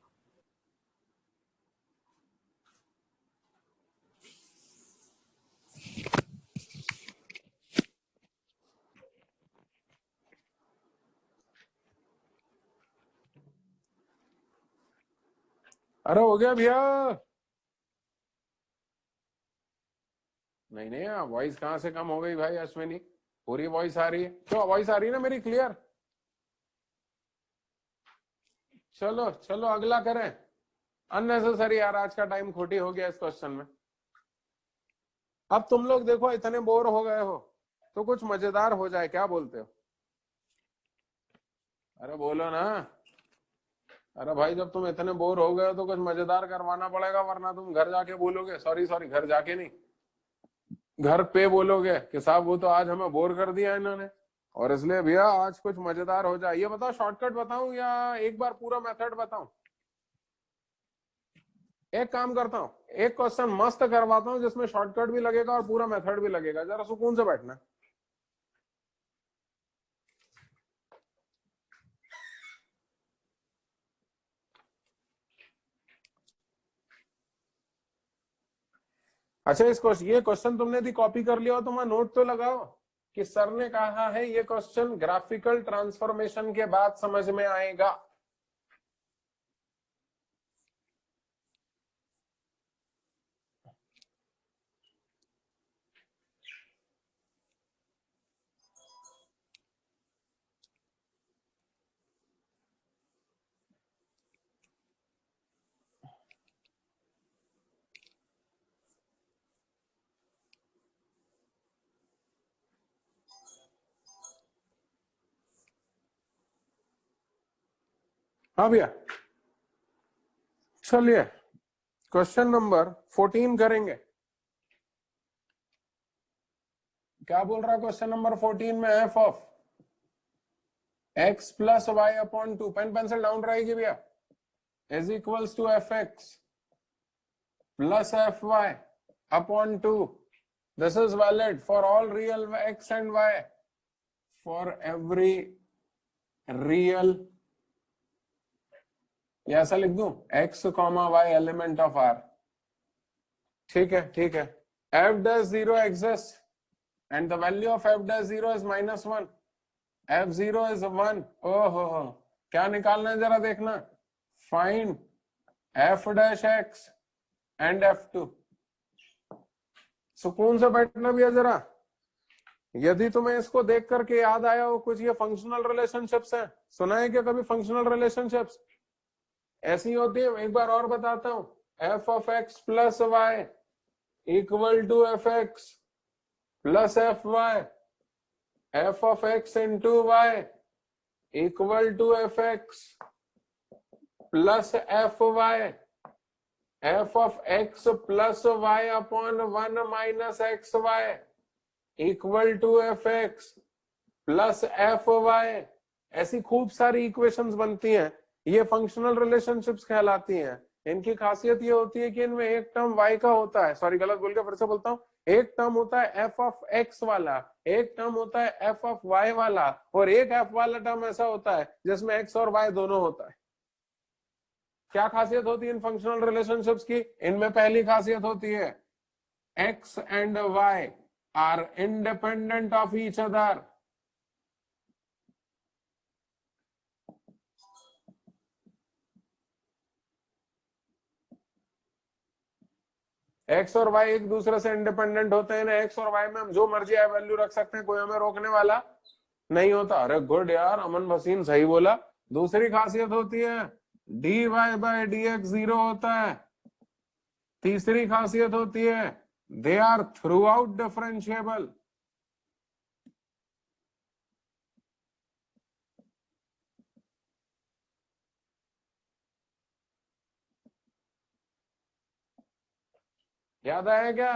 अरे हो गया भैया। नहीं नहीं, वॉइस कहाँ से कम हो गई भाई अश्विनी, पूरी वॉइस आ रही है। तो वॉइस आ रही है ना मेरी क्लियर। चलो चलो अगला करें। अननेसेसरी यार, आज का टाइम खोटी हो गया इस क्वेश्चन में। अब तुम लोग देखो इतने बोर हो गए हो तो कुछ मजेदार हो जाए, क्या बोलते हो? अरे बोलो ना। अरे भाई जब तुम इतने बोर हो गए हो तो कुछ मजेदार करवाना पड़ेगा, वरना तुम घर जाके बोलोगे, सॉरी सॉरी घर जाके नहीं, घर पे बोलोगे कि साहब वो तो आज हमें बोर कर दिया इन्होंने। और इसलिए भैया आज कुछ मजेदार हो जाए। ये बताओ शॉर्टकट बताऊं या एक बार पूरा मेथड बताऊं? एक काम करता हूं, एक क्वेश्चन मस्त करवाता हूं जिसमें शॉर्टकट भी लगेगा और पूरा मेथड भी लगेगा। जरा सुकून से बैठना। अच्छा इस क्वेश्चन, ये क्वेश्चन तुमने यदि कॉपी कर लिया हो तो वहां नोट तो लगाओ कि सर ने कहा है ये क्वेश्चन ग्राफिकल ट्रांसफॉर्मेशन के बाद समझ में आएगा। हाँ भैया, चलिए क्वेश्चन नंबर 14 करेंगे। क्या बोल रहा है क्वेश्चन नंबर 14 में? F of x plus y upon 2, pen pencil down रहेगी भैया, is equals to f x plus f y upon 2। This is valid for all real x and y, for every real, ये ऐसा लिख दूं, x comma y element of R. ठीक है ठीक है। F dash zero exist and the value of f dash zero is -1, f zero is 1। ओहो, क्या निकालना है जरा देखना, find F dash x and F2। सुकून से बैठना भी है जरा। यदि तुम्हें इसको देख करके याद आया हो कुछ, ये फंक्शनल रिलेशनशिप्स हैं, सुना है क्या कभी फंक्शनल रिलेशनशिप्स? ऐसी होती है, एक बार और बताता हूं, f of x plus y equal to f x plus f y, f of x into y equal to f x plus f y, f of x plus y upon 1 minus x y equal to f x plus f y. ऐसी खूब सारी equations बनती हैं, ये functional relationships कहलाती हैं। इनकी खासियत ये होती है कि इनमें एक टर्म y का होता है, सॉरी गलत बोल के फिर से बोलता हूं, एक टर्म होता है एफ ऑफ एक्स वाला, एक टर्म होता है एफ ऑफ वाई वाला, और एक एफ वाला टर्म ऐसा होता है जिसमें एक्स और वाई दोनों होता है। क्या खासियत होती है इन फंक्शनल रिलेशनशिप्स की? इनमें पहली खासियत होती है x and y are independent of each other. X और वाई एक दूसरे से इंडिपेंडेंट होते हैं ना, एक्स और वाई में हम जो मर्जी आई वैल्यू रख सकते हैं, कोई हमें रोकने वाला नहीं होता। अरे गुड यार, अमन भसीन सही बोला। दूसरी खासियत होती है d y by d x zero होता है। तीसरी खासियत होती है they are throughout differentiable. याद आया क्या?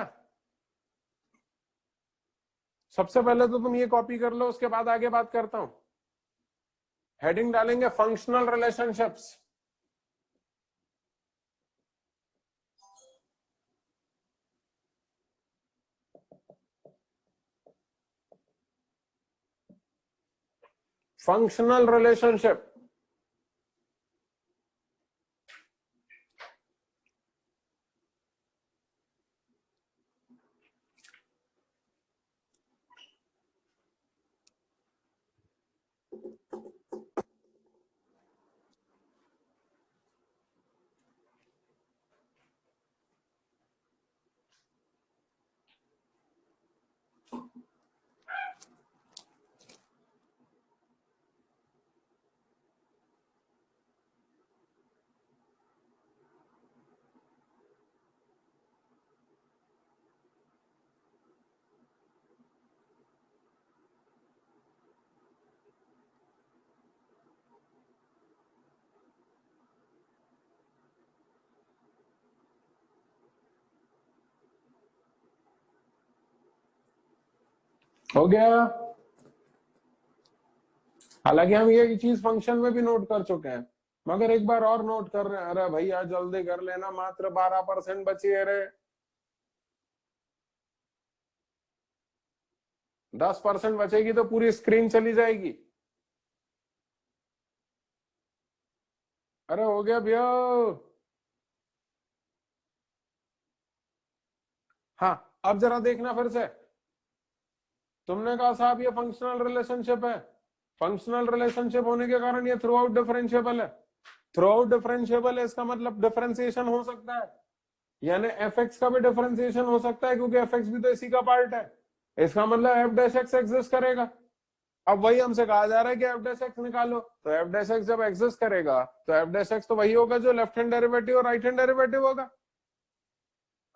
सबसे पहले तो तुम ये कॉपी कर लो, उसके बाद आगे बात करता हूं। हेडिंग डालेंगे फंक्शनल रिलेशनशिप्स। फंक्शनल रिलेशनशिप, हो गया। हालांकि हम ये चीज फंक्शन में भी नोट कर चुके हैं, मगर एक बार और नोट कर रहे हैं। अरे भैया जल्दी कर लेना, मात्र 12% बची है रे। 10% बचेगी तो पूरी स्क्रीन चली जाएगी। अरे हो गया भैया। हाँ, अब जरा देखना फिर से, तुमने कहा साहब ये फंक्शनल रिलेशनशिप है, फंक्शनल रिलेशनशिप होने के कारण ये थ्रू आउट डिफरेंशिएबल है, थ्रू आउट डिफरेंशिएबल है, इसका मतलब डिफरेंशिएशन हो सकता है, यानी एफ एक्स का भी डिफरेंशिएशन हो सकता है, क्योंकि एफ एक्स भी तो इसी का पार्ट है, इसका मतलब एफ डैश एक्स एग्जिस्ट करेगा। अब वही हमसे कहा जा रहा है कि एफ डैश एक्स निकालो, तो एफ डैश एक्स जब एग्जिस्ट करेगा तो एफ डैश एक्स तो वही होगा जो लेफ्ट हैंड डेरिवेटिव और राइट हैंड डेरिवेटिव होगा।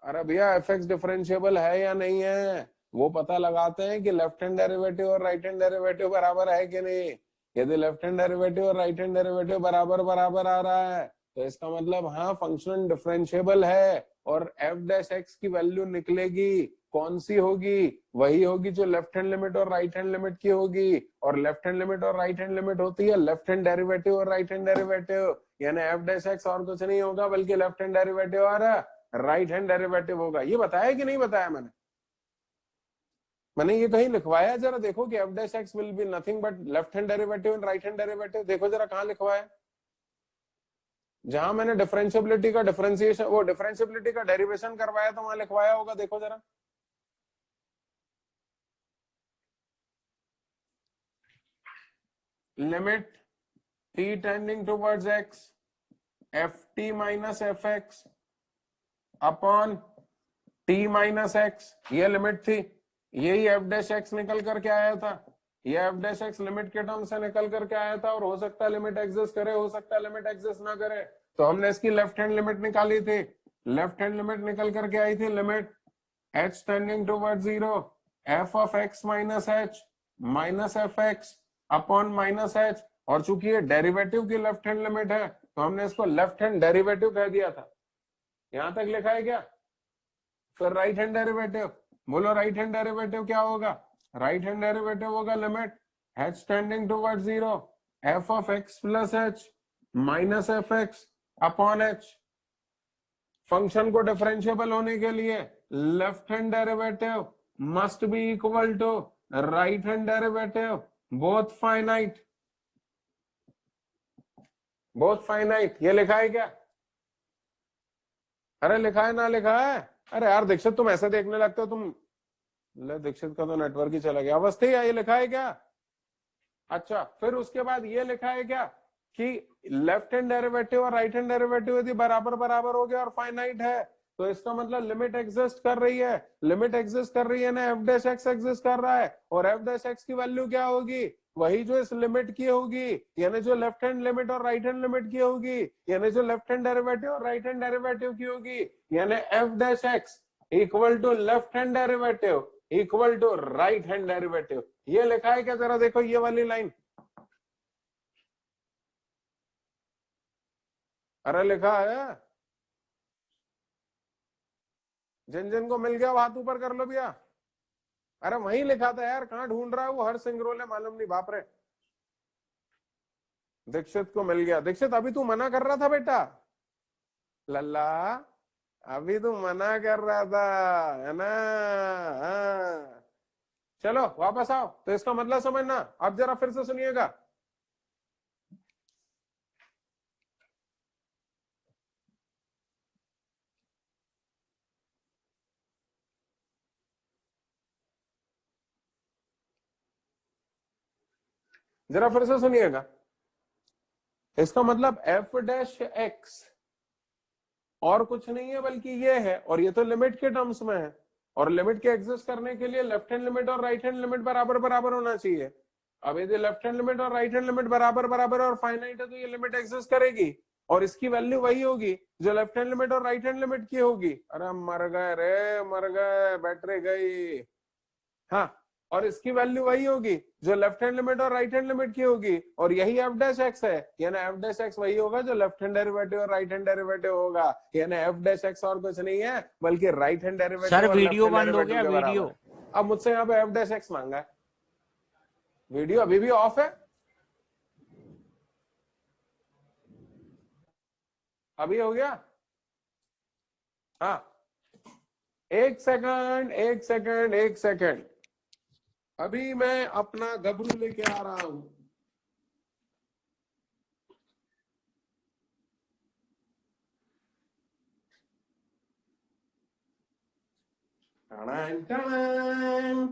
अरे भैया एफ एक्स डिफरेंशिएबल है या नहीं है वो पता लगाते हैं कि लेफ्ट हैंड डेरिवेटिव और राइट हैंड डेरिवेटिव बराबर है कि नहीं। यदि लेफ्ट हैंड डेरिवेटिव और राइट हैंड डेरिवेटिव बराबर बराबर आ रहा है तो इसका मतलब हाँ फंक्शन डिफरेंशिएबल है, और एफ डैश एक्स की वैल्यू निकलेगी, कौन सी होगी, वही होगी जो लेफ्ट हैंड लिमिट और राइट हैंड लिमिट की होगी, और लेफ्ट हैंड लिमिट और राइट हैंड लिमिट होती है लेफ्ट हैंड डेरिवेटिव और राइट हैंड डेरिवेटिव, यानी एफ डैश एक्स और कुछ नहीं होगा बल्कि लेफ्ट हैंड डेरिवेटिव और राइट हैंड डेरिवेटिव होगा। ये बताया कि नहीं बताया मैंने? मैंने ये कहीं लिखवाया? जरा देखो कि F dash x will be nothing but left hand derivative and right hand derivative, देखो जरा कहां लिखवाया। जहां मैंने डिफरेंशिएबिलिटी का डिफरेंशिएशन वो डिफरेंशिएबिलिटी का डेरिवेशन करवाया था वहां लिखवाया होगा, देखो जरा। Limit t tending towards x F T minus f x upon t minus x, ये लिमिट थी, यही एफ डैश एक्स निकल करके आया था, ये एफ डैश एक्स लिमिट के टर्म से निकल करके आया था, और हो सकता है लिमिट एग्जिस्ट करे, हो सकता है लिमिट एग्जिस्ट ना करे, तो हमने इसकी लेफ्ट हैंड लिमिट निकाली थी, लेफ्ट हैंड लिमिट निकल करके आई थी, limit h tending towards 0 f of x minus h minus f x upon minus h, और चूंकि ये डेरिवेटिव की लेफ्ट हैंड लिमिट है तो हमने इसको लेफ्ट हैंड डेरिवेटिव कह दिया था। यहां तक लिखा है क्या? फिर राइट हैंड डेरिवेटिव, बोलो राइट हैंड डेरिवेटिव क्या होगा? राइट हैंड डेरिवेटिव होगा limit h tending towards 0 f of x plus h minus f x upon h। Function को डिफरेंशिएबल होने के लिए left hand derivative must be equal to right hand derivative, both finite, both finite. ये लिखा है क्या? अरे लिखा है ना लिखा है? अरे यार दीक्षित तुम ऐसे देखने लगते हो तुम, ले दीक्षित का तो नेटवर्क ही चला गया। अवस्थी ये लिखा है क्या? अच्छा, फिर उसके बाद ये लिखा है क्या कि लेफ्ट हैंड डेरिवेटिव और राइट हैंड डेरिवेटिव यदि बराबर बराबर हो गया और फाइनाइट है तो इसका मतलब लिमिट एग्जिस्ट कर रही है, लिमिट एग्जिस्ट कर रही है ना, एफ डैश एक्स एग्जिस्ट कर रहा है, और एफ डैश एक्स की वैल्यू क्या होगी? वही जो इस लिमिट की होगी, यानी जो लेफ्ट हैंड लिमिट और राइट हैंड लिमिट की होगी, यानी जो लेफ्ट हैंड डेरिवेटिव और राइट हैंड डेरिवेटिव की होगी, यानी f dash x equal to left hand derivative equal to right hand derivative. ये लिखा है क्या? जरा देखो ये वाली लाइन। अरे लिखा है, जिन जिन को मिल गया वो हाथ ऊपर कर लो भैया। अरे वहीं लिखा था यार, कहाँ ढूंढ रहा है वो, हर सिंगरोले मालूम नहीं, बाप रे। दीक्षित को मिल गया। दीक्षित अभी तू मना कर रहा था बेटा, लल्ला अभी तू मना कर रहा था है ना? हाँ। चलो वापस आओ, तो इसका मतलब समझना, अब जरा फिर से सुनिएगा। जरा फिर से सुनिएगा, इसका मतलब एफ डैश एक्स और कुछ नहीं है बल्कि ये है, और ये तो लिमिट के टर्म्स में है, और लिमिट के एग्जिस्ट करने के लिए लेफ्ट हैंड लिमिट और राइट हैंड लिमिट बराबर बराबर होना चाहिए। अब यदि लेफ्ट हैंड लिमिट और राइट हैंड लिमिट बराबर बराबर और फाइनाइट है तो ये लिमिट एग्जिस्ट करेगी, और इसकी वैल्यू वही होगी जो लेफ्ट हैंड लिमिट और राइट हैंड लिमिट की होगी। अरे मर गए रे मर गए, बैटरी गई। हाँ, और इसकी वैल्यू वही होगी जो लेफ्ट हैंड लिमिट और राइट हैंड लिमिट की होगी, और यही एफ डैश एक्स है, यानी एफ डैश एक्स वही होगा जो लेफ्ट हैंड डेरिवेटिव और राइट हैंड डेरिवेटिव होगा, यानी एफ डैश एक्स और कुछ नहीं है बल्कि राइट हैंड डेरिवेटिव सर और लेफ्ट वीडियो हैंड बंद हो डेरिवेटिव गया, के बराबर वीडियो। है। अब मुझसे यहाँ पे एफ डैश एक्स मांगा है, वीडियो अभी भी ऑफ है, अभी हो गया? हाँ, एक सेकंड एक सेकंड एक सेकंड, अभी मैं अपना गबरू लेके आ रहा हूं। टाण टाण।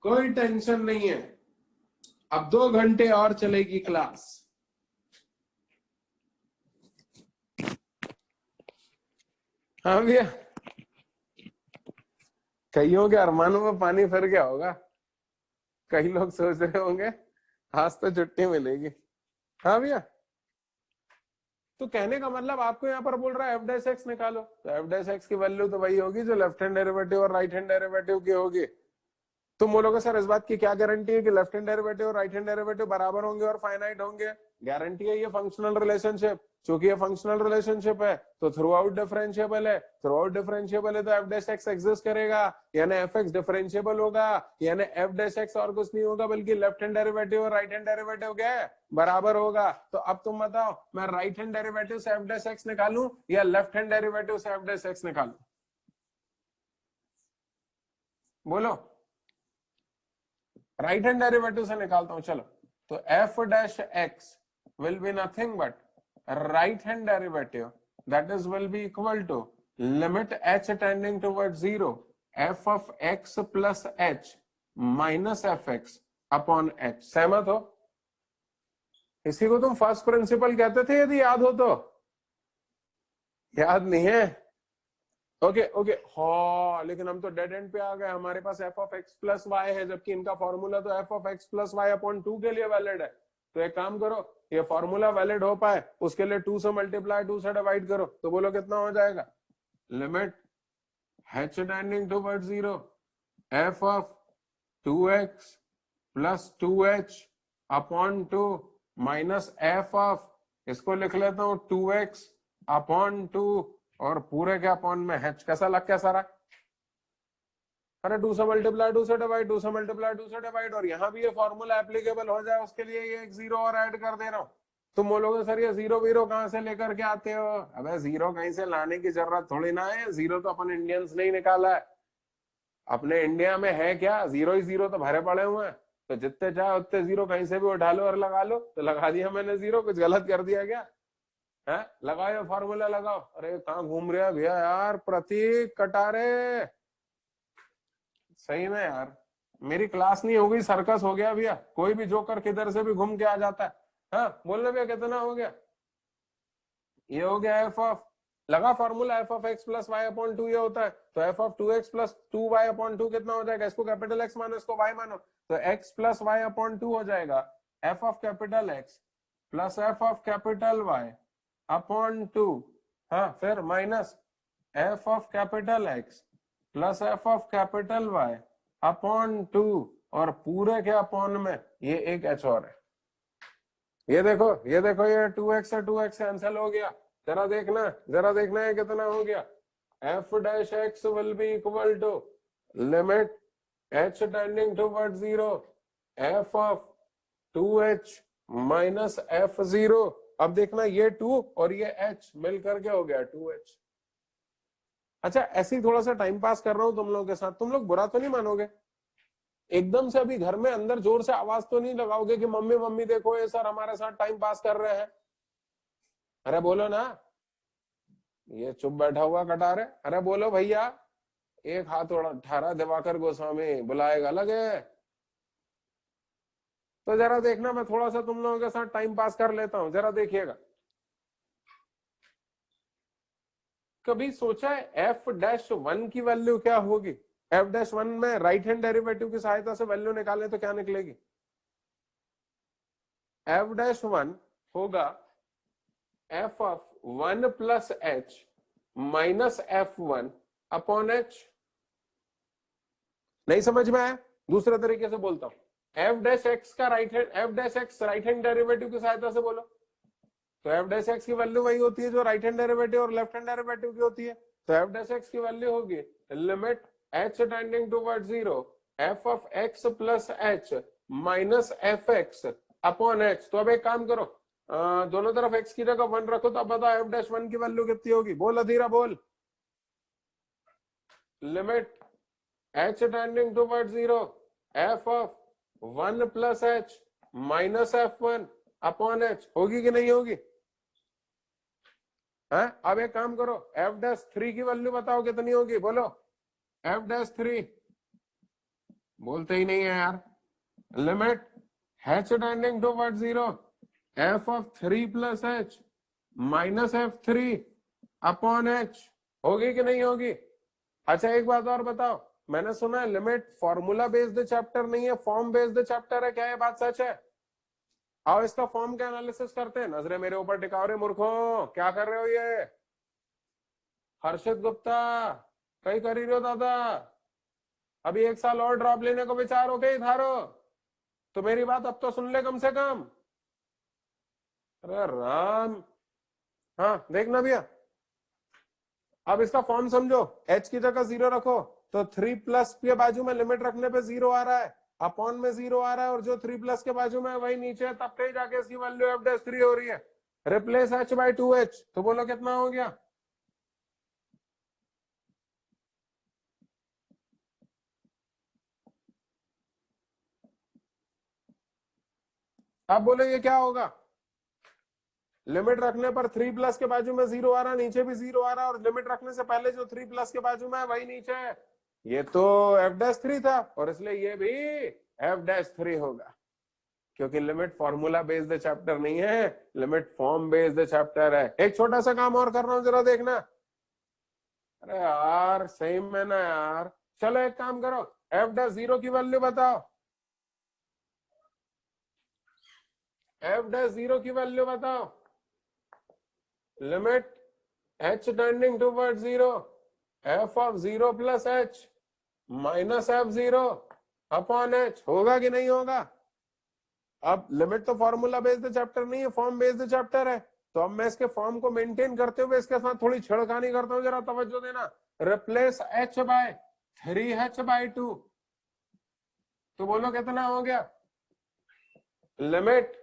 कोई टेंशन नहीं है, अब 2 घंटे और चलेगी क्लास। हाँ भैया, कईयों के अरमानों में पानी फिर गया होगा। कई लोग सोच रहे होंगे आज तो छुट्टी मिलेगी। हाँ भैया, तो कहने का मतलब आपको यहाँ पर बोल रहा है एफ डैश एक्स निकालो, तो एफ डैश एक्स की वैल्यू तो वही होगी जो लेफ्ट हैंड डेरिवेटिव और राइट हैंड डेरिवेटिव की होगी। तुम बोलोगे सर इस बात की क्या गारंटी है कि लेफ्ट हैंड डेरिवेटिव और राइट हैंड डेरिवेटिव बराबर होंगे और फाइनाइट होंगे? गारंटी है ये फंक्शनल रिलेशनशिप। चूंकि ये फंक्शनल रिलेशनशिप है तो थ्रू आउट डिफरेंशिएबल है। थ्रू आउट डिफरेंशिएबल है तो एफ डैश एक्स एग्जिस्ट करेगा, यानी एफ एक्स डिफरेंशिएबल होगा, यानी एफ डैश एक्स और कुछ नहीं होगा बल्कि लेफ्ट हैंड डेरिवेटिव और राइट हैंड डेरिवेटिव क्या है, बराबर होगा। तो अब तुम बताओ मैं राइट हैंड डेरिवेटिव से एफ डैश एक्स निकालूं या लेफ्ट हैंड डेरिवेटिव से एफ डैश एक्स निकालूं? बोलो। राइट हैंड डेरिवेटिव से निकालता हूं, चलो। तो f dash x will be nothing but right hand derivative, that is will be equal to limit h tending towards 0 f of x plus h minus f x upon h. सहमत हो? इसी को तुम फर्स्ट प्रिंसिपल कहते थे, यदि याद हो तो। याद नहीं है? ओके ओके हाँ, लेकिन हम तो डेड एंड पे आ गए। हमारे पास f of x plus y है, जबकि इनका फॉर्मूला तो f of x plus y upon 2 के लिए वैलिड है। तो एक काम करो, ये फॉर्मूला वैलिड हो पाए उसके लिए 2 से मल्टीप्लाई 2 से डिवाइड करो, तो बोलो कितना हो जाएगा? Limit h tending towards 0 f of 2x plus 2h upon 2 minus f of, इसको लिख लेता हूं 2x अपॉन 2 और पूरे के अपॉन में h। कैसा लग गया सारा? अरे 2 से मल्टीप्लाई 2 से डिवाइड, 2 से मल्टीप्लाई 2 से डिवाइड, और यहाँ भी ये फॉर्मूला एप्लीकेबल हो जाए उसके लिए ये एक 0 और ऐड कर दे रहा हूँ। तुम बोलोगे सर ये 0 वीरो कहाँ से लेकर के आते हो? अबे 0 कहीं से लाने की जरूरत थोड़ी ना है। 0 तो अपन इंडियंस ने ही निकाला है। अपने इंडिया में है क्या? 0 ही 0 तो भरे पड़े हुए हैं। तो जितने चाहे उतने 0 कहीं से भी उठा लो और लगा लो। तो लगा दिया मैंने 0, कुछ गलत कर दिया क्या है? लगाओ फॉर्मूला लगाओ। अरे कहाँ घूम रहे भैया यार, प्रतीक कटारे। सही में यार, मेरी क्लास नहीं हो गई, सर्कस हो गया भैया। कोई भी जोकर किधर से भी घूम के आ जाता है। हाँ बोलने भैया कितना हो गया? ये हो गया एफ ऑफ, लगा formula f of x plus y upon 2 ये होता है। तो f of 2x plus 2y upon 2 कितना हो जाएगा? इसको कैपिटल एक्स मानो, इसको y मानो, तो x प्लस वाई अपॉन 2 हो जाएगा f of capital x plus f of capital y upon 2। हाँ फिर minus f of capital x plus f of capital y upon 2 और पूरे के अपॉन में ये एक एच और है। ये देखो ये देखो, ये 2x से 2x कैंसिल हो गया। जरा देखना है कितना हो गया। F dash x will be equal to limit h tending towards 0 f of 2h minus f0। अब देखना ये 2 और ये h मिलकर के हो गया 2h। अच्छा ऐसे ही थोड़ा सा टाइम पास कर रहा हूं तुम लोगों के साथ, तुम लोग बुरा तो नहीं मानोगे? एकदम से अभी घर में अंदर जोर से आवाज तो नहीं लगाओगे कि मम्मी मम्मी देखो ये सर हमारे साथ टाइम पास कर रहे हैं? अरे बोलो ना। ये चुप बैठा हुआ कटार है। अरे बोलो भैया, एक हाथ उठारा दिवाकर गोस्वामी बुलाएगा लगे। तो जरा देखना, मैं थोड़ा सा तुम लोगों के साथ टाइम पास कर लेता हूं, जरा देखिएगा। कभी सोचा है एफ डैश 1 की वैल्यू क्या होगी? एफ डैश 1 में राइट हैंड डेरिवेटिव की सहायता से वैल्यू निकालें तो क्या निकलेगी? एफ डैश 1 होगा F of 1 plus h minus F1 upon H. नहीं समझ में आया? दूसरे तरीके से बोलता हूं, एफ डैश एक्स का F dash x right hand derivative की सहायता से बोलो तो एफ डैश एक्स की वैल्यू वही होती है जो राइट हैंड डेरिवेटिव और लेफ्ट हैंड डेरिवेटिव की होती है। तो एफ डैश एक्स की वैल्यू होगी limit h tending towards 0 f of x plus h minus f x upon H. तो अब एक काम करो, दोनों तरफ x की जगह 1 रखो, तो अब बताओ एफ डैश 1 की वैल्यू कितनी होगी? बोल अधीरा बोल। Limit h tending towards 0 f of 1 plus h minus F1 upon H. होगी कि नहीं होगी? है? अब एक काम करो, एफ डैश थ्री की वैल्यू बताओ कितनी होगी, बोलो। एफ डैश थ्री बोलते ही नहीं है यार। Limit h tending towards zero, F of three plus h minus F three upon H, होगी कि नहीं होगी? अच्छा एक बात और बताओ, मैंने सुना है लिमिट फॉर्मूला बेस्ड चैप्टर नहीं है, फॉर्म बेस्ड चैप्टर है, क्या ये बात सच है? आओ इसका फॉर्म का एनालिसिस करते हैं। नजरे मेरे ऊपर टिकाओ रे मूर्खों, क्या कर रहे हो ये? हर्षित गुप्ता, कहीं कर ही रहे हो दादा? अभी एक साल और ड्रॉप लेने को विचार हो गई थारो, तो मेरी बात अब तो सुन ले कम से कम। अरे राम, हाँ देखना भैया, अब इसका फॉर्म समझो। h की जगह जीरो रखो, तो थ्री प्लस के बाजू में लिमिट रखने पे जीरो आ रहा है, अपॉन में जीरो आ रहा है, और जो थ्री प्लस के बाजू में है वही नीचे है, तब कहीं जाके इसकी वैल्यू एफ डैश थ्री हो रही है। Replace h by two H, तो बोलो कितना हो गया? अब बोलो ये क्या होगा? लिमिट रखने पर थ्री प्लस के बाजू में जीरो आ रहा है, नीचे भी जीरो आ रहा है, और लिमिट रखने से पहले जो थ्री प्लस के बाजू में है वही नीचे है। ये तो एफ डैश थ्री था, और इसलिए ये भी एफ डैश थ्री होगा, क्योंकि लिमिट फॉर्मूला बेस्ड चैप्टर नहीं है, लिमिट फॉर्म बेस्ड चैप्टर है। एक छोटा सा काम और कर रहा हूं, जरा देखना। अरे यार सही में ना यार, चलो एक काम करो, एफ डैश जीरो की वैल्यू बताओ, एफ डैश जीरो की वैल्यू बताओ। Limit h tending toward zero, F of zero plus h minus F zero upon H, होगा कि नहीं होगा? अब लिमिट तो फॉर्मूला बेस्ड चैप्टर नहीं है, फॉर्म बेस्ड चैप्टर है, तो अब मैं इसके फॉर्म को मेंटेन करते हुए इसके साथ थोड़ी छिड़खानी करता हूं, जरा तवज्जो देना। Replace h by three H by two, तो बोलो कितना हो गया? Limit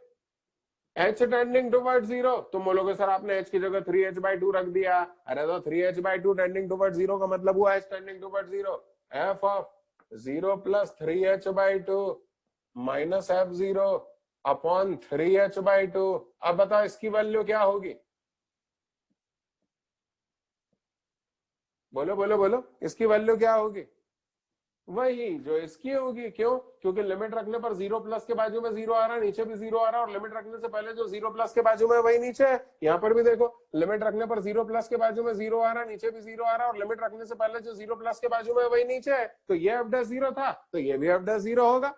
h tending toward zero, तुम बोलोगे सर आपने h की जगह थ्री एच बाई टू रख दिया। अरे तो three H by two tending toward zero का मतलब हुआ h tending toward zero, F of zero plus three H by two minus F zero upon three H by two. अब बताओ इसकी वैल्यू क्या होगी? बोलो बोलो बोलो, इसकी वैल्यू क्या होगी? वही जो इसकी होगी। क्यों? क्योंकि लिमिट रखने पर जीरो प्लस के बाजू में जीरो आ रहा है, नीचे भी जीरो आ रहा है, और लिमिट रखने से पहले जो जीरो प्लस के बाजू में वही नीचे है। यहाँ पर भी देखो, लिमिट रखने पर जीरो प्लस के बाजू में जीरो आ रहा है, नीचे भी जीरो आ रहा है, और लिमिट रखने से पहले जो जीरो प्लस के बाजू में वही नीचे है, तो ये एफ डैश जीरो था, तो ये भी एफ डैश जीरो होगा।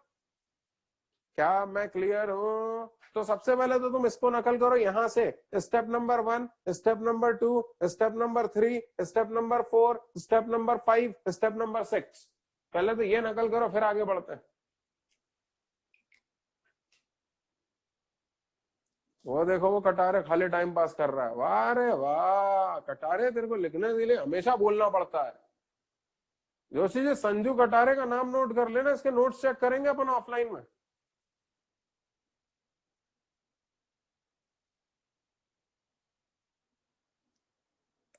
क्या मैं क्लियर हूं? तो सबसे पहले तो तुम इसको नकल करो यहां से, step number one, step number two, step number three, step number four, step number five, step number six. पहले तो ये नकल करो, फिर आगे बढ़ते हैं। वो देखो वो कटारे खाली टाइम पास कर रहा है, वाह रे वाह कटारे, तेरे को लिखने के लिए हमेशा बोलना पड़ता है। जोशी जी, संजू कटारे का नाम नोट कर लेना, इसके नोट्स चेक करेंगे अपन ऑफलाइन में।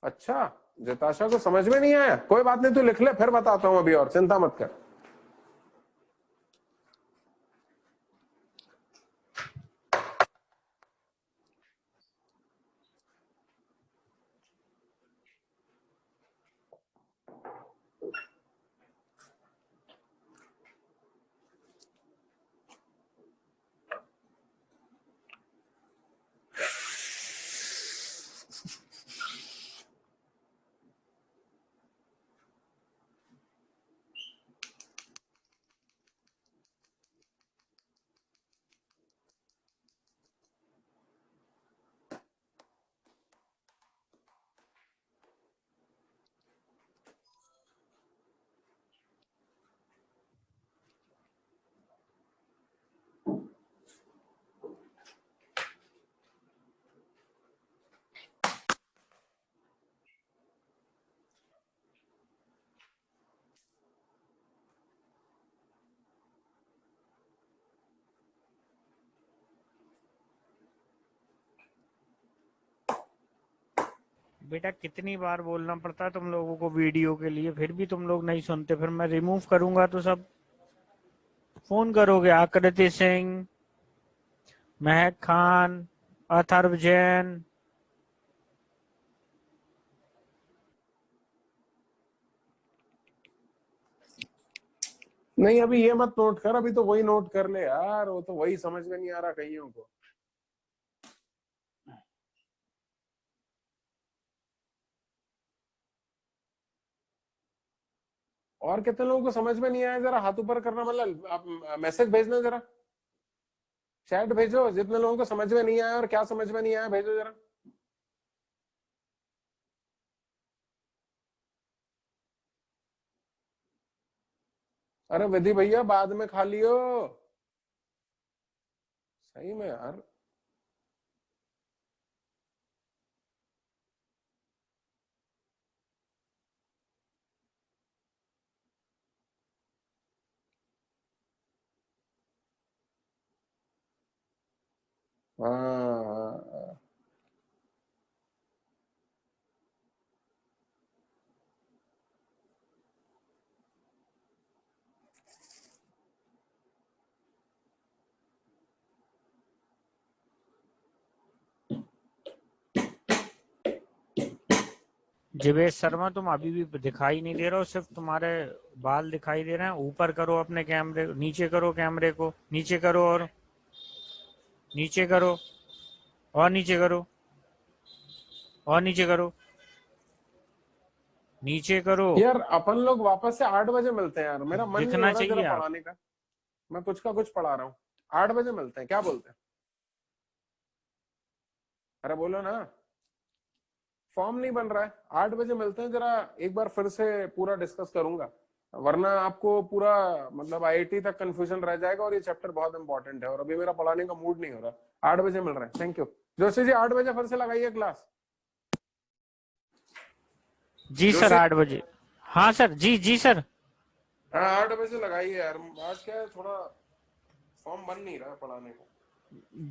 अच्छा, जिताशा को समझ में नहीं आया, कोई बात नहीं, तू लिख ले, फिर बताता हूं अभी, और चिंता मत कर। बेटा कितनी बार बोलना पड़ता है तुम लोगों को वीडियो के लिए, फिर भी तुम लोग नहीं सुनते। फिर मैं रिमूव करूंगा तो सब फोन करोगे। आकृति सिंह, महक खान, अथर्व जैन, नहीं अभी ये मत नोट कर, अभी तो वही नोट कर ले यार, वो तो वही समझ में नहीं आ रहा कईयों को। और कितने लोगों को समझ में नहीं आया, जरा हाथ ऊपर करना, मतलब आप मैसेज भेजना, जरा चैट भेजो, जितने लोगों को समझ में नहीं आया और क्या समझ में नहीं आया भेजो जरा। अरे विधि भैया बाद में खा लियो, सही में यार। हाँ जिवेश शर्मा, तुम अभी भी दिखाई नहीं दे रहे हो, सिर्फ तुम्हारे बाल दिखाई दे रहे हैं। ऊपर करो अपने कैमरे, नीचे करो कैमरे को, नीचे करो और नीचे करो और नीचे करो और नीचे करो, नीचे करो। यार अपन लोग वापस से 8 बजे मिलते हैं यार, मेरा मन नहीं हो दिखना रहा जरा चाहिए आप। पढ़ाने का, मैं कुछ का कुछ पढ़ा रहा हूँ। 8 बजे मिलते हैं, क्या बोलते हैं? अरे बोलो ना, फॉर्म नहीं बन रहा है, 8 बजे मिलते हैं, जरा एक बार फिर से पूरा डिस्कस करूंगा, वरना आपको पूरा मतलब आईआईटी तक कंफ्यूजन रह जाएगा, और ये चैप्टर बहुत इंपॉर्टेंट है और अभी मेरा पढ़ाने का मूड नहीं हो रहा। 8 बजे मिल रहे हैं, थैंक यू। जोशी जी 8 बजे फिर से लगाइए क्लास। जी सर, जोशी 8 बजे। हाँ सर, जी जी सर। हाँ 8 बजे लगाइए यार, आज क्या है थोड़ा फॉर्म बन नहीं रहा है पढ़ाने का।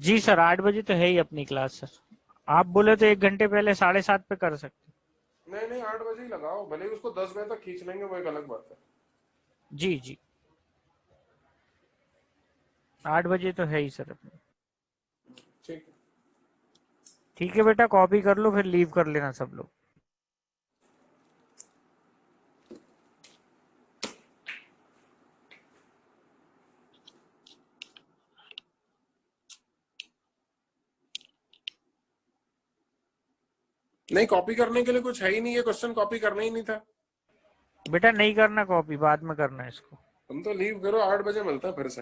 जी सर, 8 बजे तो है ही अपनी क्लास सर। आप बोले तो 1 घंटे पहले 7:30 पे कर सकते। नहीं नहीं 8 बजे ही लगाओ, भले ही उसको 10 बजे तक खींच लेंगे, वो एक अलग बात है। जी जी, 8 बजे तो है ही सर अपनी। ठीक है। ठीक है बेटा, कॉपी कर लो, फिर लीव कर लेना सब लोग। नहीं कॉपी करने के लिए कुछ है ही नहीं, ये क्वेश्चन कॉपी करना ही नहीं था। बेटा नहीं करना कॉपी, बाद में करना इसको। तुम तो लीव करो, 8 बजे मिलता है फिर से।